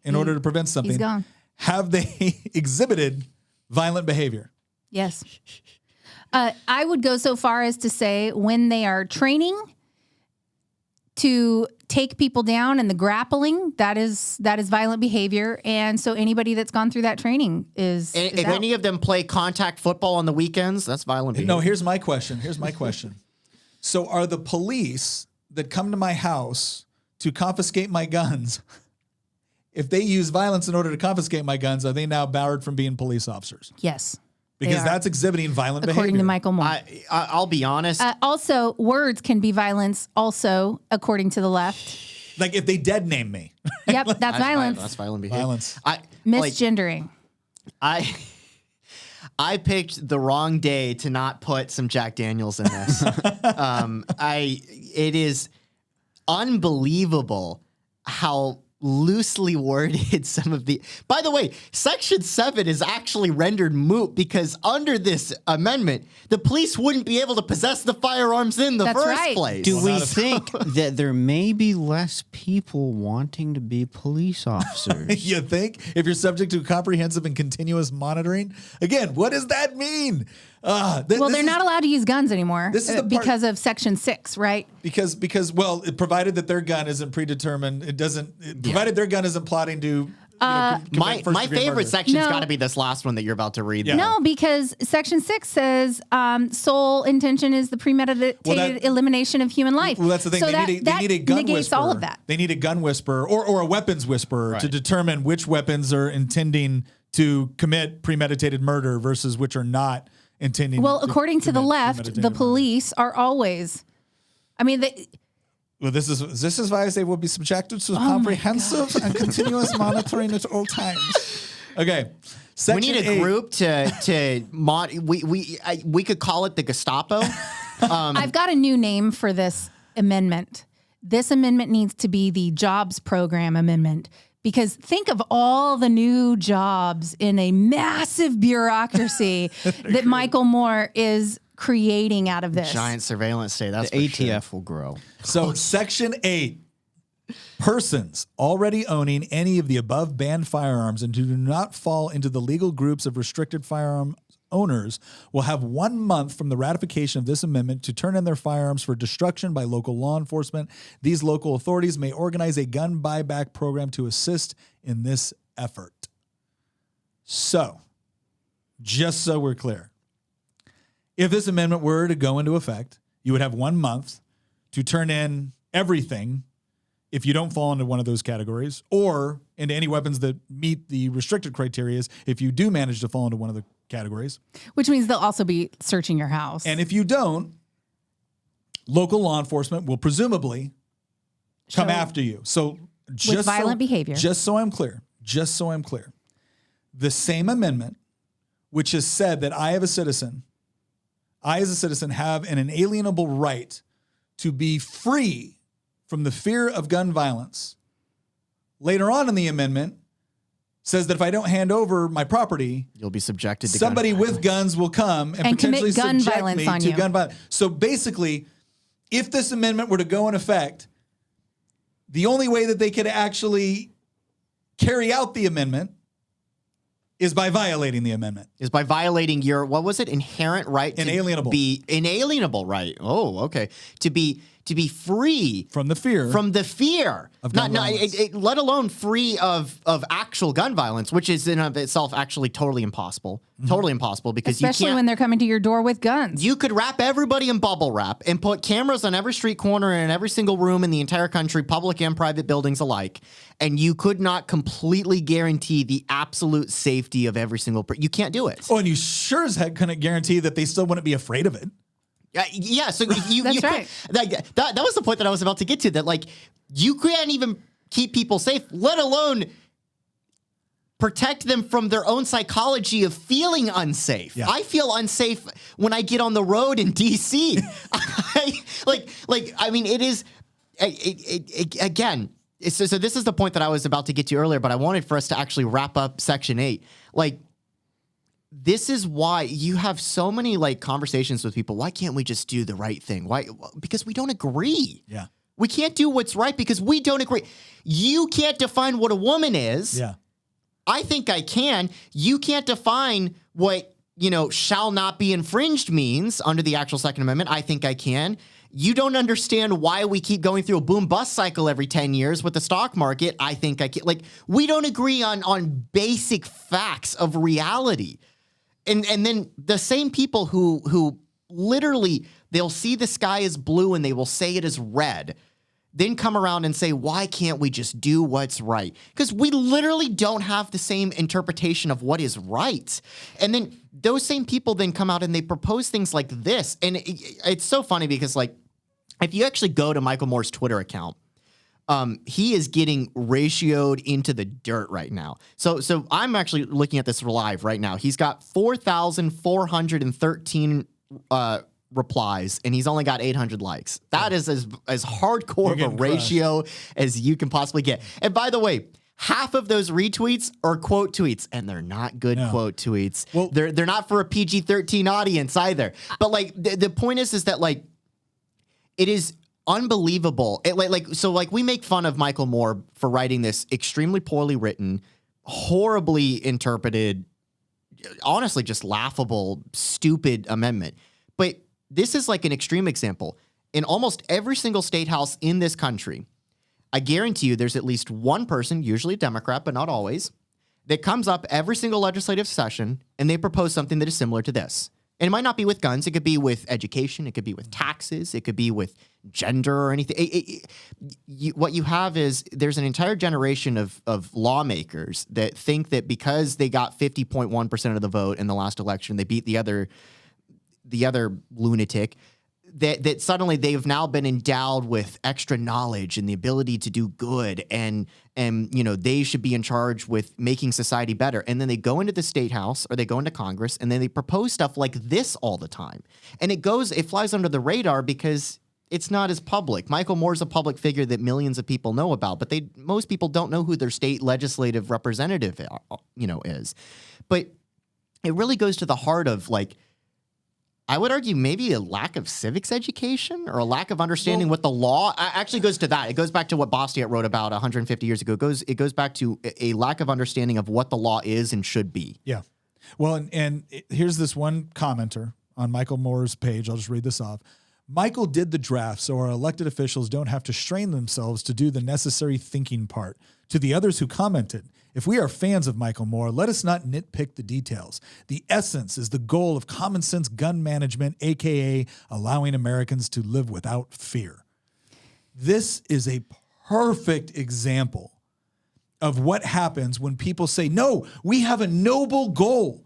in order to prevent something, he's gone. Have they exhibited violent behavior? Yes. I would go so far as to say when they are training to take people down and the grappling, that is violent behavior. And so anybody that's gone through that training is if out. Any of them play contact football on the weekends, that's violent behavior. No, here's my question. So are the police that come to my house to confiscate my guns, if they use violence in order to confiscate my guns, are they now barred from being police officers? Yes. Because that's exhibiting violent behavior. According to Michael Moore. I'll be honest. Also, words can be violence also, according to the left. Like if they dead name me. Yep, that's violence. That's violent behavior. Violence. Misgendering. I picked the wrong day to not put some Jack Daniels in this. It is unbelievable how loosely worded some of the. By the way, Section 7 is actually rendered moot because under this amendment, the police wouldn't be able to possess the firearms in the first place. Do we think that there may be less people wanting to be police officers? You think? If you're subject to comprehensive and continuous monitoring? Again, what does that mean? They're not allowed to use guns anymore because of Section 6, right? Because provided that their gun isn't predetermined, provided their gun isn't plotting to my favorite section's got to be this last one that you're about to read. Yeah. No, because Section 6 says sole intention is the premeditated elimination of human life. Well, that's the thing. So they need a gun negates whisperer. all of that. They need a gun whisperer or a weapons whisperer to determine which weapons are intending to commit premeditated murder versus which are not intending. Well, according to the left, the police are always. I mean, this is why they will be subjected to comprehensive and continuous monitoring at all times. Okay, we need a group we could call it the Gestapo. I've got a new name for this amendment. This amendment needs to be the Jobs Program Amendment Because think of all the new jobs in a massive bureaucracy that Michael Moore is creating out of this. Giant surveillance state. That's The for sure. ATF will grow. So Section 8, persons already owning any of the above banned firearms and who do not fall into the legal groups of restricted firearm owners will have 1 month from the ratification of this amendment to turn in their firearms for destruction by local law enforcement. These local authorities may organize a gun buyback program to assist in this effort. So, just so we're clear, if this amendment were to go into effect, you would have 1 month to turn in everything if you don't fall into one of those categories, or into any weapons that meet the restricted criteria if you do manage to fall into one of the categories. Which means they'll also be searching your house. And if you don't, local law enforcement will presumably come after you. So just with violent behavior. Just so I'm clear, the same amendment, which has said that I as a citizen have an inalienable right to be free from the fear of gun violence. Later on in the amendment says that if I don't hand over my property, You'll be subjected to somebody gun with violence. guns will come and potentially commit gun subject violence me on to you. gun violence. So basically, if this amendment were to go in effect, the only way that they could actually carry out the amendment is by violating the amendment. Is by violating your, what was it? Inherent right to Inalienable. be inalienable right. Oh, okay. To be free From the fear. of gun violence. let alone free of actual gun violence, which is in of itself actually totally impossible. Mm-hmm. Totally impossible because Especially you can't. when they're coming to your door with guns. You could wrap everybody in bubble wrap and put cameras on every street corner and in every single room in the entire country, public and private buildings alike, and you could not completely guarantee the absolute safety of every single person. You can't do it. Oh, and you sure as heck couldn't guarantee that they still wouldn't be afraid of it. Yeah, so you That's you right. that was the point that I was about to get to, that like you can't even keep people safe, let alone protect them from their own psychology of feeling unsafe. Yeah. I feel unsafe when I get on the road in DC. I mean, it is again. So this is the point that I was about to get to earlier, but I wanted for us to actually wrap up Section 8. Like, this is why you have so many like conversations with people. Why can't we just do the right thing? Why? Because we don't agree. Yeah. We can't do what's right because we don't agree. You can't define what a woman is. Yeah. I think I can. You can't define what, shall not be infringed means under the actual Second Amendment. I think I can. You don't understand why we keep going through a boom bust cycle every 10 years with the stock market. I think I can. Like, we don't agree on basic facts of reality. And then the same people who literally, they'll see the sky is blue and they will say it is red, then come around and say, why can't we just do what's right? Because we literally don't have the same interpretation of what is right. And then those same people then come out and they propose things like this. And it's so funny because, like, if you actually go to Michael Moore's Twitter account, he is getting ratioed into the dirt right now. So I'm actually looking at this live right now. He's got 4,413 replies, and he's only got 800 likes. That is as hardcore of a ratio as you can possibly get. And by the way, half of those retweets are quote tweets, and they're not good quote tweets. Well, they're not for a PG-13 audience either. But like the point is that like it is unbelievable. We make fun of Michael Moore for writing this extremely poorly written, horribly interpreted, honestly just laughable, stupid amendment. But this is like an extreme example. In almost every single state house in this country, I guarantee you there's at least one person, usually a Democrat, but not always, that comes up every single legislative session and they propose something that is similar to this. And it might not be with guns. It could be with education. It could be with taxes. It could be with gender or anything. What you have is there's an entire generation of lawmakers that think that because they got 50.1% of the vote in the last election, they beat the other lunatic, that suddenly they've now been endowed with extra knowledge and the ability to do good, and they should be in charge with making society better. And then they go into the state house or they go into Congress and then they propose stuff like this all the time. And it flies under the radar because it's not as public. Michael Moore's a public figure that millions of people know about, but most people don't know who their state legislative representative, is. But it really goes to the heart of, like, I would argue maybe a lack of civics education or a lack of understanding what the law actually goes to that. It goes back to what Bastiat wrote about 150 years ago. It goes back to a lack of understanding of what the law is and should be. Yeah. Well, and here's this one commenter on Michael Moore's page. I'll just read this off. Michael did the draft so our elected officials don't have to strain themselves to do the necessary thinking part. To the others who commented, if we are fans of Michael Moore, let us not nitpick the details. The essence is the goal of common sense gun management, aka allowing Americans to live without fear. This is a perfect example of what happens when people say, no, we have a noble goal.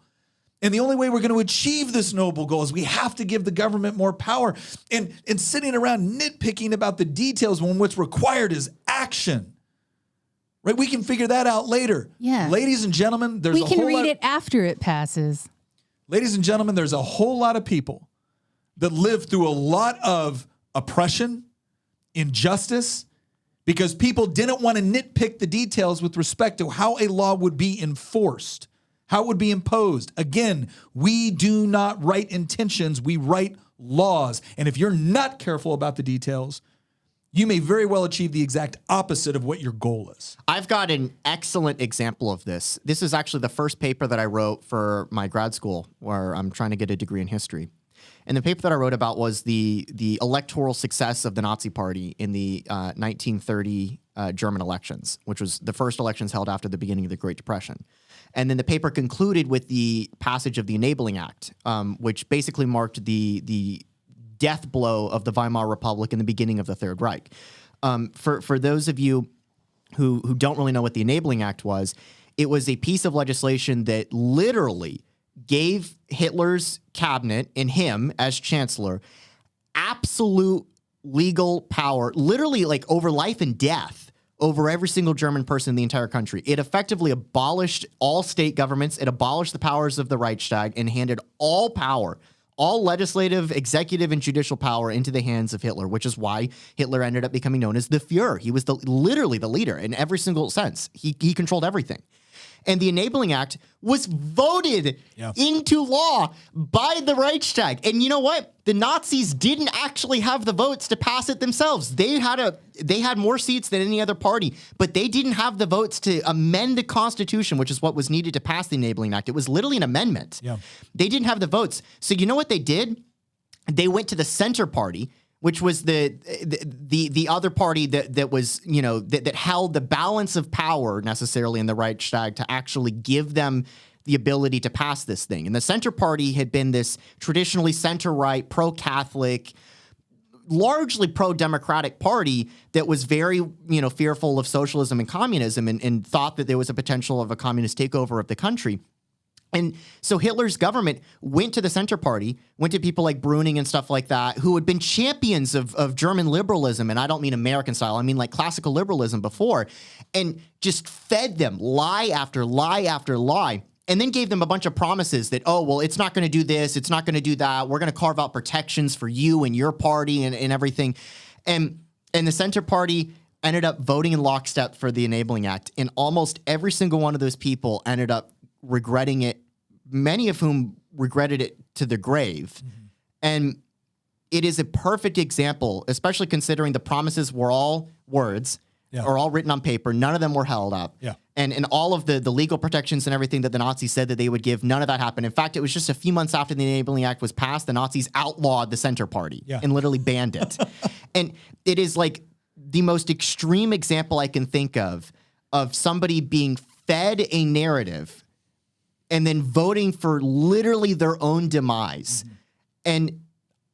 And the only way we're going to achieve this noble goal is we have to give the government more power. And sitting around nitpicking about the details when what's required is action. Right? We can figure that out later. Yeah. Ladies and gentlemen, we can read it after it passes. Ladies and gentlemen, there's a whole lot of people that live through a lot of oppression, injustice, because people didn't want to nitpick the details with respect to how a law would be enforced, how it would be imposed. Again, we do not write intentions, we write laws. And if you're not careful about the details, you may very well achieve the exact opposite of what your goal is. I've got an excellent example of this. This is actually the first paper that I wrote for my grad school, where I'm trying to get a degree in history. And the paper that I wrote about was the electoral success of the Nazi Party in the 1930 German elections, which was the first elections held after the beginning of the Great Depression. And then the paper concluded with the passage of the Enabling Act, which basically marked the death blow of the Weimar Republic and the beginning of the Third Reich. For those of you who don't really know what the Enabling Act was, it was a piece of legislation that literally gave Hitler's cabinet and him as chancellor absolute legal power, literally like over life and death, over every single German person in the entire country. It effectively abolished all state governments. It abolished the powers of the Reichstag and handed all power, all legislative, executive, and judicial power into the hands of Hitler, which is why Hitler ended up becoming known as the Fuhrer. He was literally the leader in every single sense. He controlled everything. And the Enabling Act was voted into law by the Reichstag. And you know what? The Nazis didn't actually have the votes to pass it themselves. They had more seats than any other party, but they didn't have the votes to amend the Constitution, which is what was needed to pass the Enabling Act. It was literally an amendment. Yeah. They didn't have the votes. So you know what they did? They went to the Center Party, which was the other party that was, that held the balance of power necessarily in the Reichstag to actually give them the ability to pass this thing. And the Center Party had been this traditionally center-right, pro-Catholic, largely pro-democratic party that was very, fearful of socialism and communism and thought that there was a potential of a communist takeover of the country. And so Hitler's government went to the Center Party, went to people like Brüning and stuff like that, who had been champions of German liberalism, and I don't mean American style, I mean like classical liberalism before, and just fed them lie after lie after lie, and then gave them a bunch of promises that, oh, well, it's not going to do this, it's not going to do that, we're going to carve out protections for you and your party and everything. And the Center Party ended up voting in lockstep for the Enabling Act, and almost every single one of those people ended up regretting it, many of whom regretted it to the grave. Mm-hmm. And it is a perfect example, especially considering the promises were all words, or all written on paper. None of them were held up. Yeah. And all of the legal protections and everything that the Nazis said that they would give, none of that happened. In fact, it was just a few months after the Enabling Act was passed, the Nazis outlawed the Center Party and literally banned it. And it is like the most extreme example I can think of somebody being fed a narrative and then voting for literally their own demise. Mm-hmm. And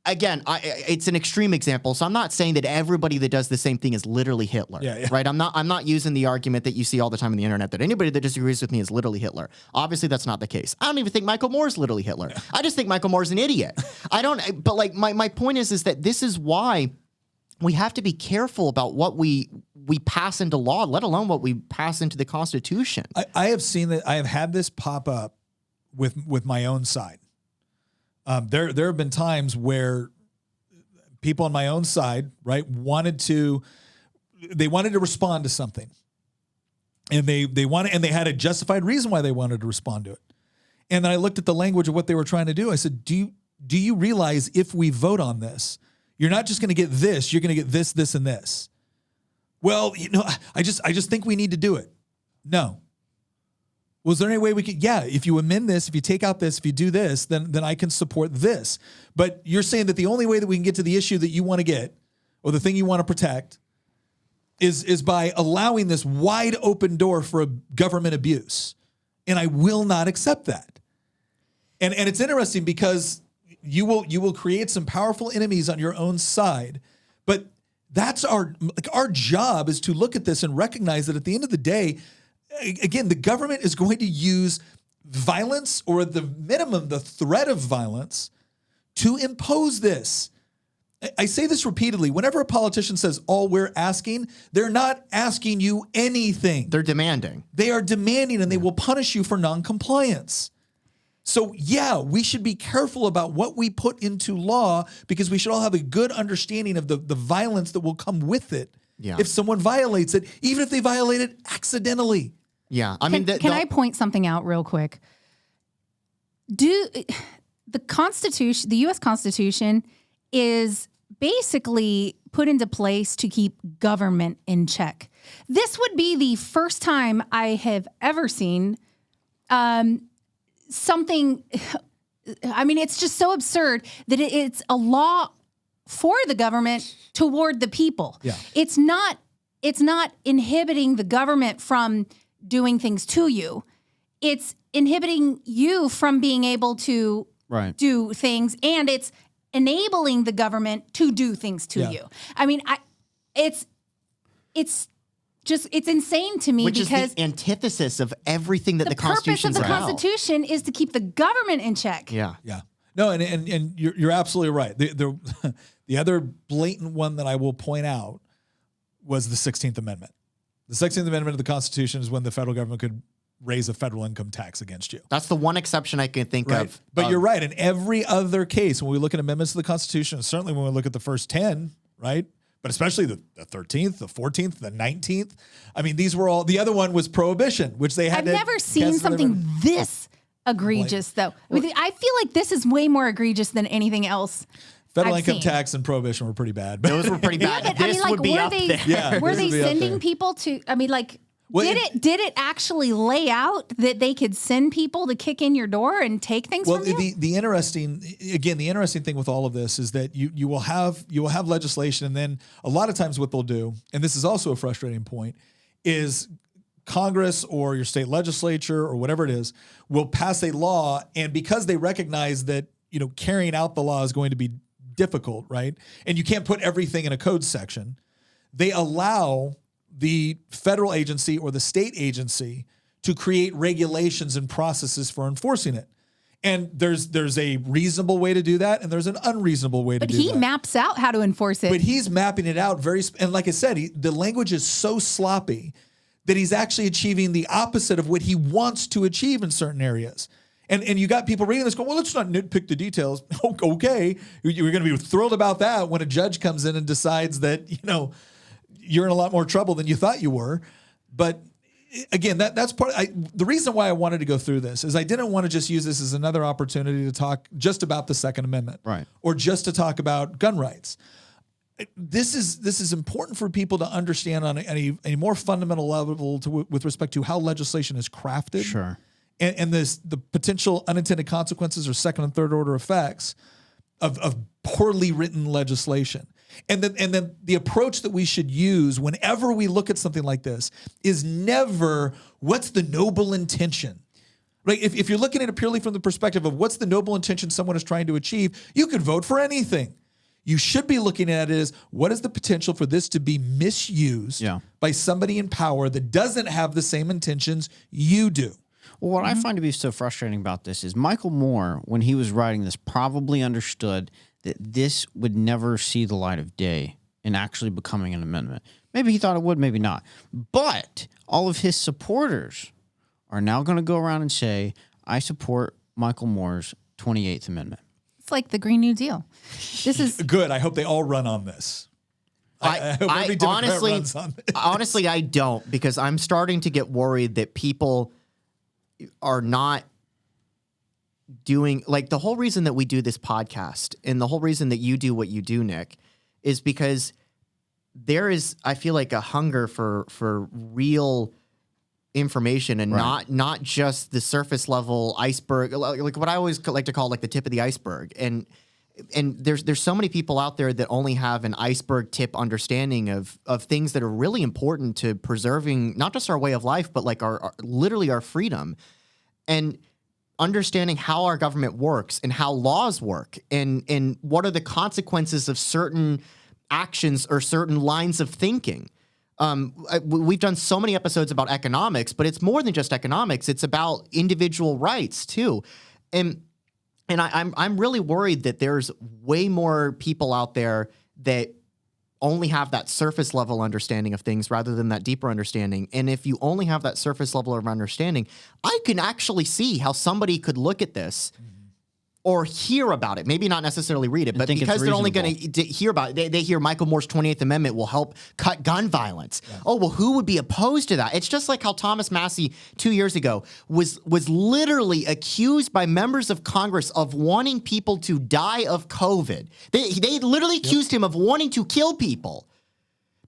again, it's an extreme example, so I'm not saying that everybody that does the same thing is literally Hitler, right? I'm not using the argument that you see all the time on the internet that anybody that disagrees with me is literally Hitler. Obviously, that's not the case. I don't even think Michael Moore is literally Hitler. I just think Michael Moore is an idiot. But like my point is that this is why we have to be careful about what we pass into law, let alone what we pass into the Constitution. I have seen that. I have had this pop up with my own side. There have been times where people on my own side, right, wanted to respond to something. And they had a justified reason why they wanted to respond to it. And then I looked at the language of what they were trying to do. I said, do you realize if we vote on this, you're not just going to get this, you're going to get this, this, and this. Well, I just think we need to do it. No. Was there any way we could? Yeah, if you amend this, if you take out this, if you do this, then I can support this. But you're saying that the only way that we can get to the issue that you want to get, or the thing you want to protect, is by allowing this wide open door for a government abuse. And I will not accept that. And it's interesting because you will create some powerful enemies on your own side, but that's our job is to look at this and recognize that at the end of the day, again, the government is going to use violence, or at the minimum, the threat of violence, to impose this. I say this repeatedly. Whenever a politician says all we're asking, they're not asking you anything. They're demanding. They are demanding, and they will punish you for noncompliance. So yeah, we should be careful about what we put into law, because we should all have a good understanding of the violence that will come with it if someone violates it, even if they violate it accidentally. Yeah. Can I point something out real quick? The Constitution, the U.S. Constitution, is basically put into place to keep government in check. This would be the first time I have ever seen something. I mean, it's just so absurd that it's a law for the government toward the people. Yeah. It's not inhibiting the government from doing things to you. It's inhibiting you from being able to do things, and it's enabling the government to do things to you. I mean, it's insane to me, which because is the antithesis of everything that the Constitution purpose of the Constitution is to keep the government in check. Yeah. No, and you're absolutely right. The other blatant one that I will point out was the 16th Amendment. The 16th Amendment of the Constitution is when the federal government could raise a federal income tax against you. That's the one exception I can think of. But you're right. In every other case, when we look at amendments to the Constitution, certainly when we look at the first 10, right? But especially the 13th, the 14th, the 19th. I mean, these were all, the other one was prohibition, which they had I've never seen something this egregious, though. I feel like this is way more egregious than anything else. Federal income tax and prohibition were pretty bad. Those were pretty bad. This would be up there. Yeah, were they sending people to, I mean, like, did it actually lay out that they could send people to kick in your door and take things from you? The interesting thing with all of this is that you will have legislation, and then a lot of times what they'll do, and this is also a frustrating point, is Congress or your state legislature or whatever it is will pass a law, and because they recognize that carrying out the law is going to be difficult, right? And you can't put everything in a code section. They allow the federal agency or the state agency to create regulations and processes for enforcing it. And there's a reasonable way to do that, and there's an unreasonable way to do that. But he maps out how to enforce it. But he's mapping it out and like I said, the language is so sloppy that he's actually achieving the opposite of what he wants to achieve in certain areas. And you got people reading this going, well, let's not nitpick the details. Okay, you're going to be thrilled about that when a judge comes in and decides that, you're in a lot more trouble than you thought you were. But again, that's part. The reason why I wanted to go through this is I didn't want to just use this as another opportunity to talk just about the Second Amendment, right, or just to talk about gun rights. This is important for people to understand on a more fundamental level with respect to how legislation is crafted. Sure. And the potential unintended consequences or second and third order effects of poorly written legislation. And then the approach that we should use whenever we look at something like this is never what's the noble intention. Right? If you're looking at it purely from the perspective of what's the noble intention someone is trying to achieve, you could vote for anything. You should be looking at it as what is the potential for this to be misused by somebody in power that doesn't have the same intentions you do. Well, what I find to be so frustrating about this is Michael Moore, when he was writing this, probably understood that this would never see the light of day in actually becoming an amendment. Maybe he thought it would, maybe not. But all of his supporters are now going to go around and say, I support Michael Moore's 28th Amendment. It's like the Green New Deal. This is Good. I hope they all run on this. I hope every Democrat runs on this. Honestly, I don't, because I'm starting to get worried that people are not doing, like, the whole reason that we do this podcast and the whole reason that you do what you do, Nick, is because there is, I feel like, a hunger for real information and not just the surface level iceberg, like what I always like to call like the tip of the iceberg. And there's so many people out there that only have an iceberg tip understanding of things that are really important to preserving not just our way of life, but like our literally our freedom, and understanding how our government works and how laws work and what are the consequences of certain actions or certain lines of thinking. We've done so many episodes about economics, but it's more than just economics. It's about individual rights too. And I'm really worried that there's way more people out there that only have that surface level understanding of things rather than that deeper understanding. And if you only have that surface level of understanding, I can actually see how somebody could look at this or hear about it, maybe not necessarily read it, but because they're only going to hear about it, they hear Michael Moore's 28th Amendment will help cut gun violence. Yeah. Oh, well, who would be opposed to that? It's just like how Thomas Massie 2 years ago was literally accused by members of Congress of wanting people to die of COVID. They literally accused him of wanting to kill people,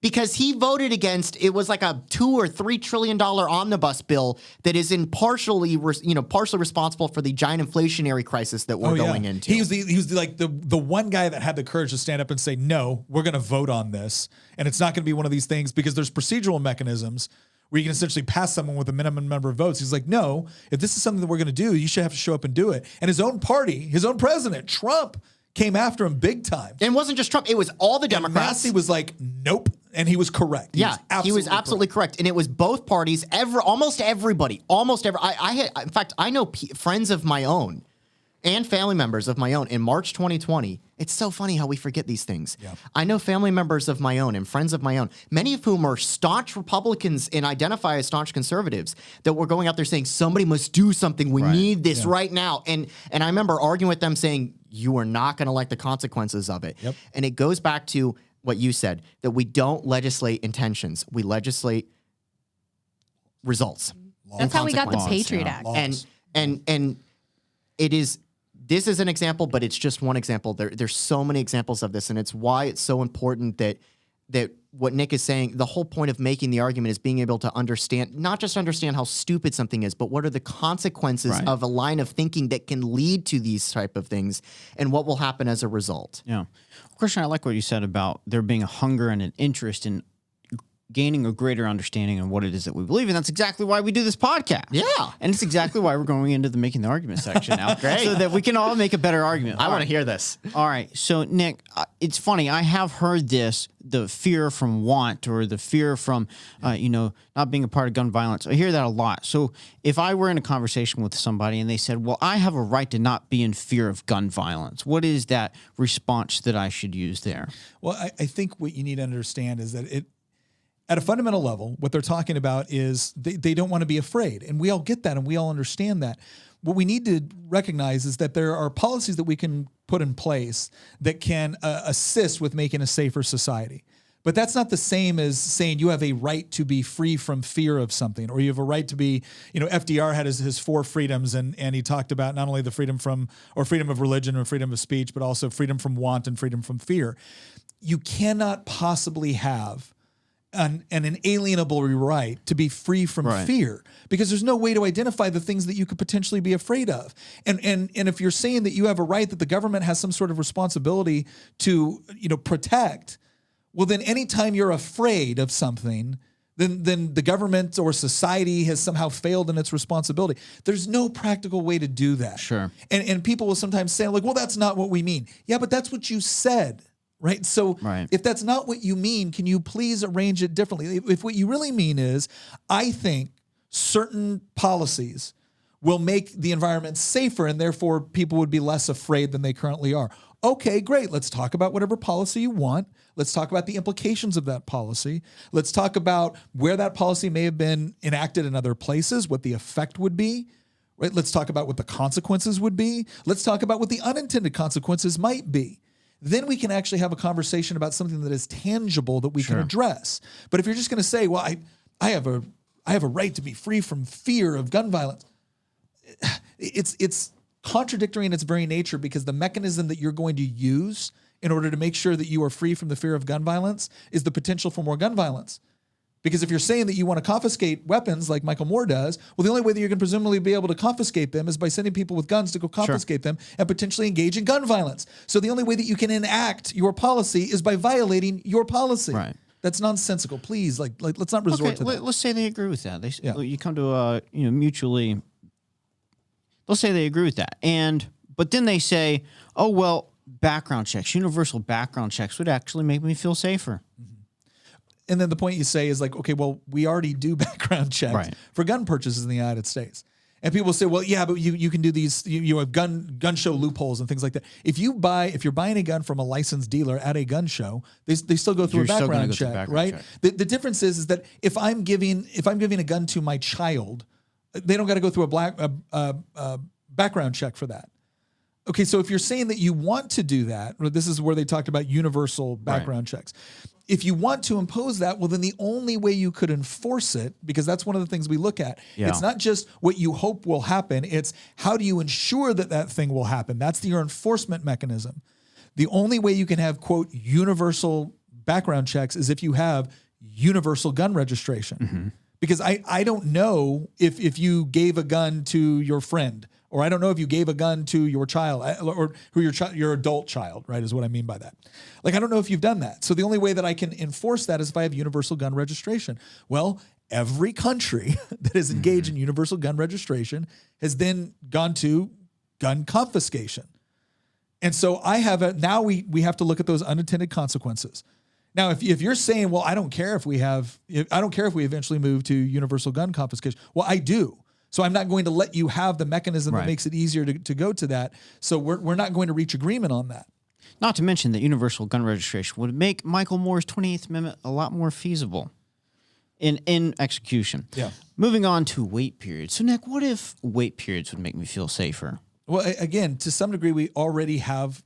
because he voted against, it was like a $2 or $3 trillion omnibus bill that is partially responsible for the giant inflationary crisis that we're going into. He was the one guy that had the courage to stand up and say, no, we're going to vote on this. And it's not going to be one of these things, because there's procedural mechanisms where you can essentially pass someone with a minimum number of votes. He's like, no, if this is something that we're going to do, you should have to show up and do it. And his own party, his own president, Trump, came after him big time. And it wasn't just Trump, it was all the Democrats. Massie was like, nope. And he was correct. He was absolutely correct. And it was both parties, almost everybody. In fact, I know friends of my own and family members of my own in March 2020. It's so funny how we forget these things. Yeah. I know family members of my own and friends of my own, many of whom are staunch Republicans and identify as staunch conservatives, that were going out there saying, somebody must do something. We need this right now. And I remember arguing with them saying, you are not going to like the consequences of it. Yep. And it goes back to what you said, that we don't legislate intentions. We legislate results. That's how we got the Patriot Act. And it is, this is an example, but it's just one example. There's so many examples of this, and it's why it's so important that what Nick is saying, the whole point of making the argument is being able to understand, not just understand how stupid something is, but what are the consequences of a line of thinking that can lead to these type of things, and what will happen as a result. Yeah. Christian, I like what you said about there being a hunger and an interest in gaining a greater understanding of what it is that we believe. And that's exactly why we do this podcast. Yeah. And it's exactly why we're going into the making the argument section now. Great. So that we can all make a better argument. I want to hear this. All right. So, Nick, it's funny. I have heard this, the fear from want, or the fear from, not being a part of gun violence. I hear that a lot. So if I were in a conversation with somebody and they said, well, I have a right to not be in fear of gun violence, what is that response that I should use there? Well, I think what you need to understand is that at a fundamental level, what they're talking about is they don't want to be afraid. And we all get that, and we all understand that. What we need to recognize is that there are policies that we can put in place that can assist with making a safer society. But that's not the same as saying you have a right to be free from fear of something, or you have a right to be, FDR had his 4 freedoms, and he talked about not only the freedom of religion or freedom of speech, but also freedom from want and freedom from fear. You cannot possibly have an inalienable right to be free from fear, because there's no way to identify the things that you could potentially be afraid of. And if you're saying that you have a right that the government has some sort of responsibility to, protect, well, then anytime you're afraid of something, then the government or society has somehow failed in its responsibility. There's no practical way to do that. Sure. And people will sometimes say, like, well, that's not what we mean. Yeah, but that's what you said. Right. So if that's not what you mean, can you please arrange it differently? If what you really mean is, I think certain policies will make the environment safer, and therefore people would be less afraid than they currently are. Okay, great. Let's talk about whatever policy you want. Let's talk about the implications of that policy. Let's talk about where that policy may have been enacted in other places, what the effect would be. right? Let's talk about what the consequences would be. Let's talk about what the unintended consequences might be. Then we can actually have a conversation about something that is tangible that we can address. But if you're just going to say, well, I have a right to be free from fear of gun violence, it's contradictory in its very nature, because the mechanism that you're going to use in order to make sure that you are free from the fear of gun violence is the potential for more gun violence. Because if you're saying that you want to confiscate weapons like Michael Moore does, well, the only way that you're going to presumably be able to confiscate them is by sending people with guns to go confiscate them and potentially engage in gun violence. So the only way that you can enact your policy is by violating your policy. Right. That's nonsensical. Please, like let's not resort to that. Let's say they agree with that. You come to a mutually. Let's say they agree with that, but then they say, "Oh well, background checks, universal background checks would actually make me feel safer." And then the point you say is like, okay, well, we already do background checks for gun purchases in the United States. And people say, well, yeah, but you can do these, you have gun show loopholes and things like that. If you're buying a gun from a licensed dealer at a gun show, they still go through a background check, right? The difference is that if I'm giving a gun to my child, they don't got to go through a background check for that. Okay, so if you're saying that you want to do that, this is where they talked about universal background checks. If you want to impose that, well, then the only way you could enforce it, because that's one of the things we look at. Yeah. It's not just what you hope will happen. It's how do you ensure that that thing will happen? That's your enforcement mechanism. The only way you can have, quote, universal background checks is if you have universal gun registration. Mm-hmm. Because I don't know if you gave a gun to your friend, or I don't know if you gave a gun to your child, or who your adult child, right, is what I mean by that. Like, I don't know if you've done that. So the only way that I can enforce that is if I have universal gun registration. Well, every country that is engaged in universal gun registration has then gone to gun confiscation. And so now we have to look at those unintended consequences. Now, if you're saying, well, I don't care if we eventually move to universal gun confiscation. Well, I do. So I'm not going to let you have the mechanism that makes it easier to go to that. So we're not going to reach agreement on that. Not to mention that universal gun registration would make Michael Moore's 28th Amendment a lot more feasible in execution. Yeah. Moving on to wait periods. So, Nick, what if wait periods would make me feel safer? Well, again, to some degree, we already have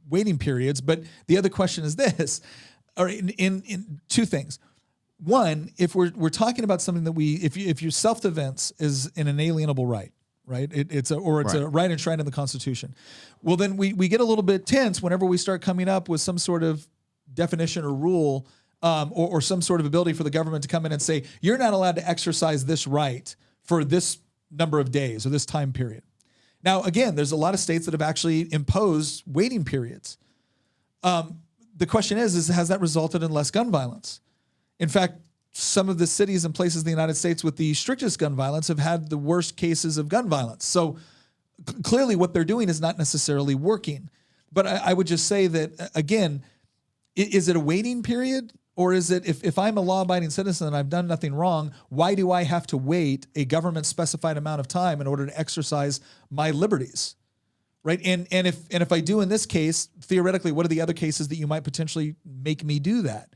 waiting periods. But the other question is this, or in two things. One, if we're talking about something that if your self-defense is an inalienable right, it's a right enshrined in the Constitution. Well, then we get a little bit tense whenever we start coming up with some sort of definition or rule, or some sort of ability for the government to come in and say, you're not allowed to exercise this right for this number of days or this time period. Now, again, there's a lot of states that have actually imposed waiting periods. The question is has that resulted in less gun violence? In fact, some of the cities and places in the United States with the strictest gun violence have had the worst cases of gun violence. So clearly what they're doing is not necessarily working. But I would just say that, again, is it a waiting period? Or is it, if I'm a law-abiding citizen and I've done nothing wrong, why do I have to wait a government-specified amount of time in order to exercise my liberties? Right? And if I do in this case, theoretically, what are the other cases that you might potentially make me do that?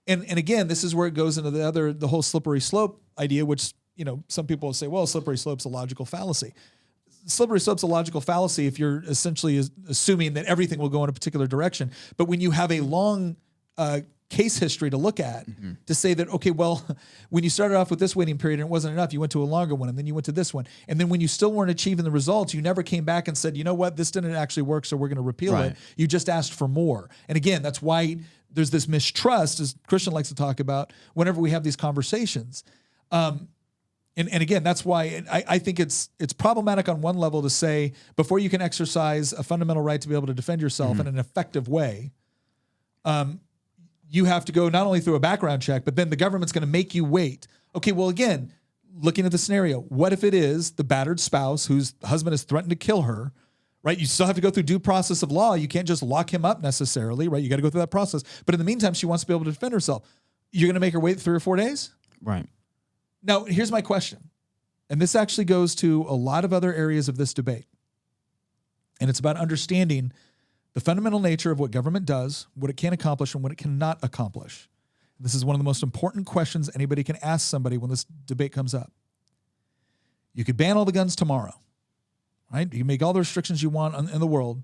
And again, this is where it goes into the whole slippery slope idea, which, some people will say, well, slippery slope's a logical fallacy. Slippery slope's a logical fallacy if you're essentially assuming that everything will go in a particular direction. But when you have a long case history to look at, to say that, okay, well, when you started off with this waiting period and it wasn't enough, you went to a longer one, and then you went to this one. And then when you still weren't achieving the results, you never came back and said, you know what, this didn't actually work, so we're going to repeal it. You just asked for more. And again, that's why there's this mistrust, as Christian likes to talk about, whenever we have these conversations. And again, that's why I think it's problematic on one level to say, before you can exercise a fundamental right to be able to defend yourself in an effective way, you have to go not only through a background check, but then the government's going to make you wait. Okay, well, again, looking at the scenario, what if it is the battered spouse whose husband has threatened to kill her, right? You still have to go through due process of law. You can't just lock him up necessarily, right? You got to go through that process. But in the meantime, she wants to be able to defend herself. You're going to make her wait 3 or 4 days? Right. Now, here's my question. And this actually goes to a lot of other areas of this debate. And it's about understanding the fundamental nature of what government does, what it can accomplish, and what it cannot accomplish. This is one of the most important questions anybody can ask somebody when this debate comes up. You could ban all the guns tomorrow, right? You can make all the restrictions you want in the world.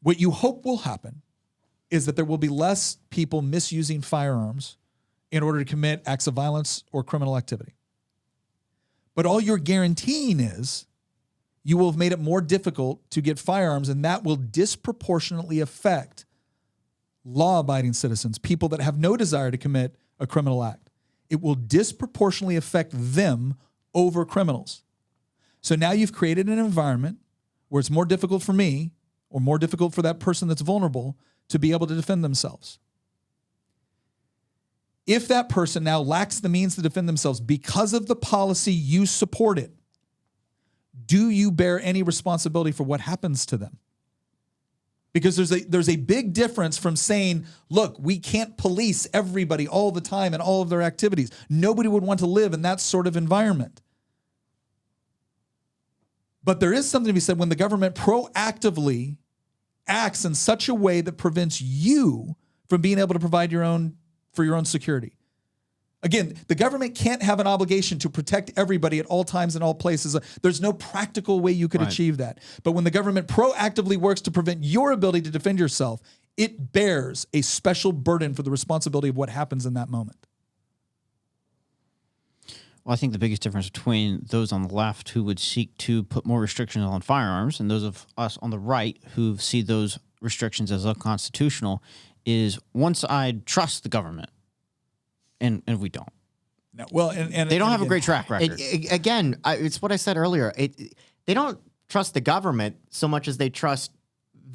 What you hope will happen is that there will be less people misusing firearms in order to commit acts of violence or criminal activity. But all you're guaranteeing is you will have made it more difficult to get firearms, and that will disproportionately affect law-abiding citizens, people that have no desire to commit a criminal act. It will disproportionately affect them over criminals. So now you've created an environment where it's more difficult for me or more difficult for that person that's vulnerable to be able to defend themselves. If that person now lacks the means to defend themselves because of the policy you supported, do you bear any responsibility for what happens to them? Because there's a big difference from saying, look, we can't police everybody all the time and all of their activities. Nobody would want to live in that sort of environment. But there is something to be said when the government proactively acts in such a way that prevents you from being able to provide for your own security. Again, the government can't have an obligation to protect everybody at all times and all places. There's no practical way you could achieve that. But when the government proactively works to prevent your ability to defend yourself, it bears a special burden for the responsibility of what happens in that moment. Well, I think the biggest difference between those on the left who would seek to put more restrictions on firearms and those of us on the right who see those restrictions as unconstitutional is one side trusts the government. And we don't. No, well, and they don't have a great track record. It's what I said earlier. They don't trust the government so much as they trust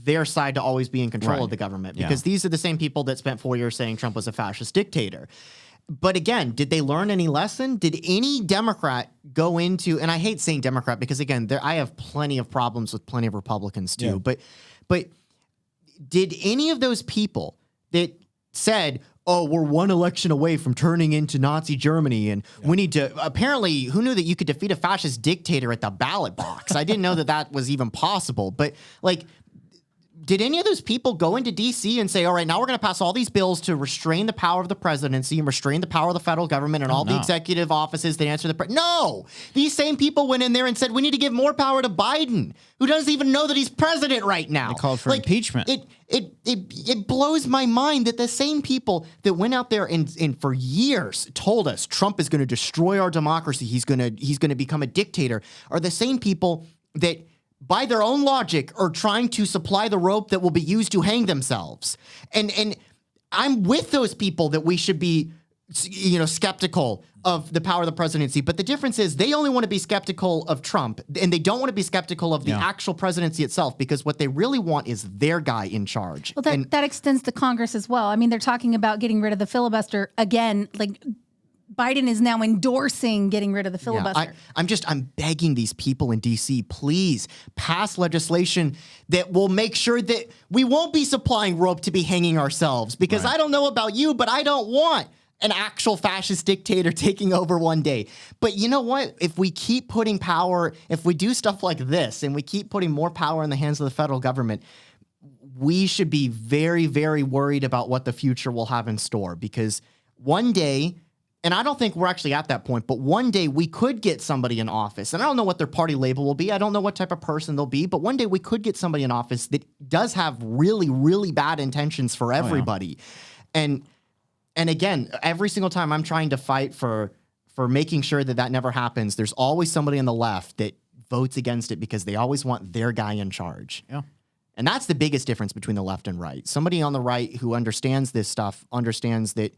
their side to always be in control of the government, because these are the same people that spent 4 years saying Trump was a fascist dictator. But again, did they learn any lesson? Did any Democrat go into, and I hate saying Democrat because again, I have plenty of problems with plenty of Republicans too, but did any of those people that said, oh, we're one election away from turning into Nazi Germany, and we need to, apparently, who knew that you could defeat a fascist dictator at the ballot box? I didn't know that was even possible. But, like, did any of those people go into D.C. and say, all right, now we're going to pass all these bills to restrain the power of the presidency and restrain the power of the federal government and all the executive offices that answer the No! These same people went in there and said, we need to give more power to Biden, who doesn't even know that he's president right now. They called for impeachment. It blows my mind that the same people that went out there and for years told us Trump is going to destroy our democracy, he's going to become a dictator, are the same people that, by their own logic, are trying to supply the rope that will be used to hang themselves. And I'm with those people that we should be, skeptical of the power of the presidency. But the difference is they only want to be skeptical of Trump, and they don't want to be skeptical of the actual presidency itself, because what they really want is their guy in charge. Well, that extends to Congress as well. I mean, they're talking about getting rid of the filibuster again, like Biden is now endorsing getting rid of the filibuster. I'm begging these people in D.C., please pass legislation that will make sure that we won't be supplying rope to be hanging ourselves, because I don't know about you, but I don't want an actual fascist dictator taking over one day. But you know what? If we keep putting power, if we do stuff like this and we keep putting more power in the hands of the federal government, we should be very, very worried about what the future will have in store, because one day, and I don't think we're actually at that point, but one day we could get somebody in office, and I don't know what their party label will be. I don't know what type of person they'll be, but one day we could get somebody in office that does have really, really bad intentions for everybody. And again, every single time I'm trying to fight for making sure that never happens, there's always somebody on the left that votes against it because they always want their guy in charge. Yeah. And that's the biggest difference between the left and right. Somebody on the right who understands this stuff understands that,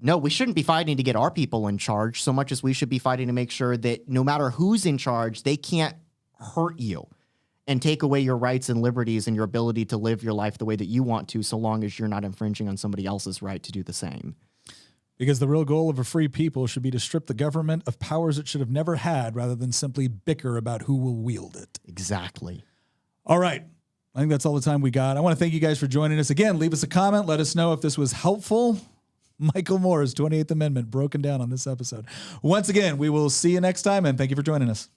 no, we shouldn't be fighting to get our people in charge so much as we should be fighting to make sure that no matter who's in charge, they can't hurt you and take away your rights and liberties and your ability to live your life the way that you want to, so long as you're not infringing on somebody else's right to do the same. Because the real goal of a free people should be to strip the government of powers it should have never had, rather than simply bicker about who will wield it. Exactly. All right. I think that's all the time we got. I want to thank you guys for joining us. Again, leave us a comment. Let us know if this was helpful. Michael Moore's 28th Amendment broken down on this episode. Once again, we will see you next time, and thank you for joining us.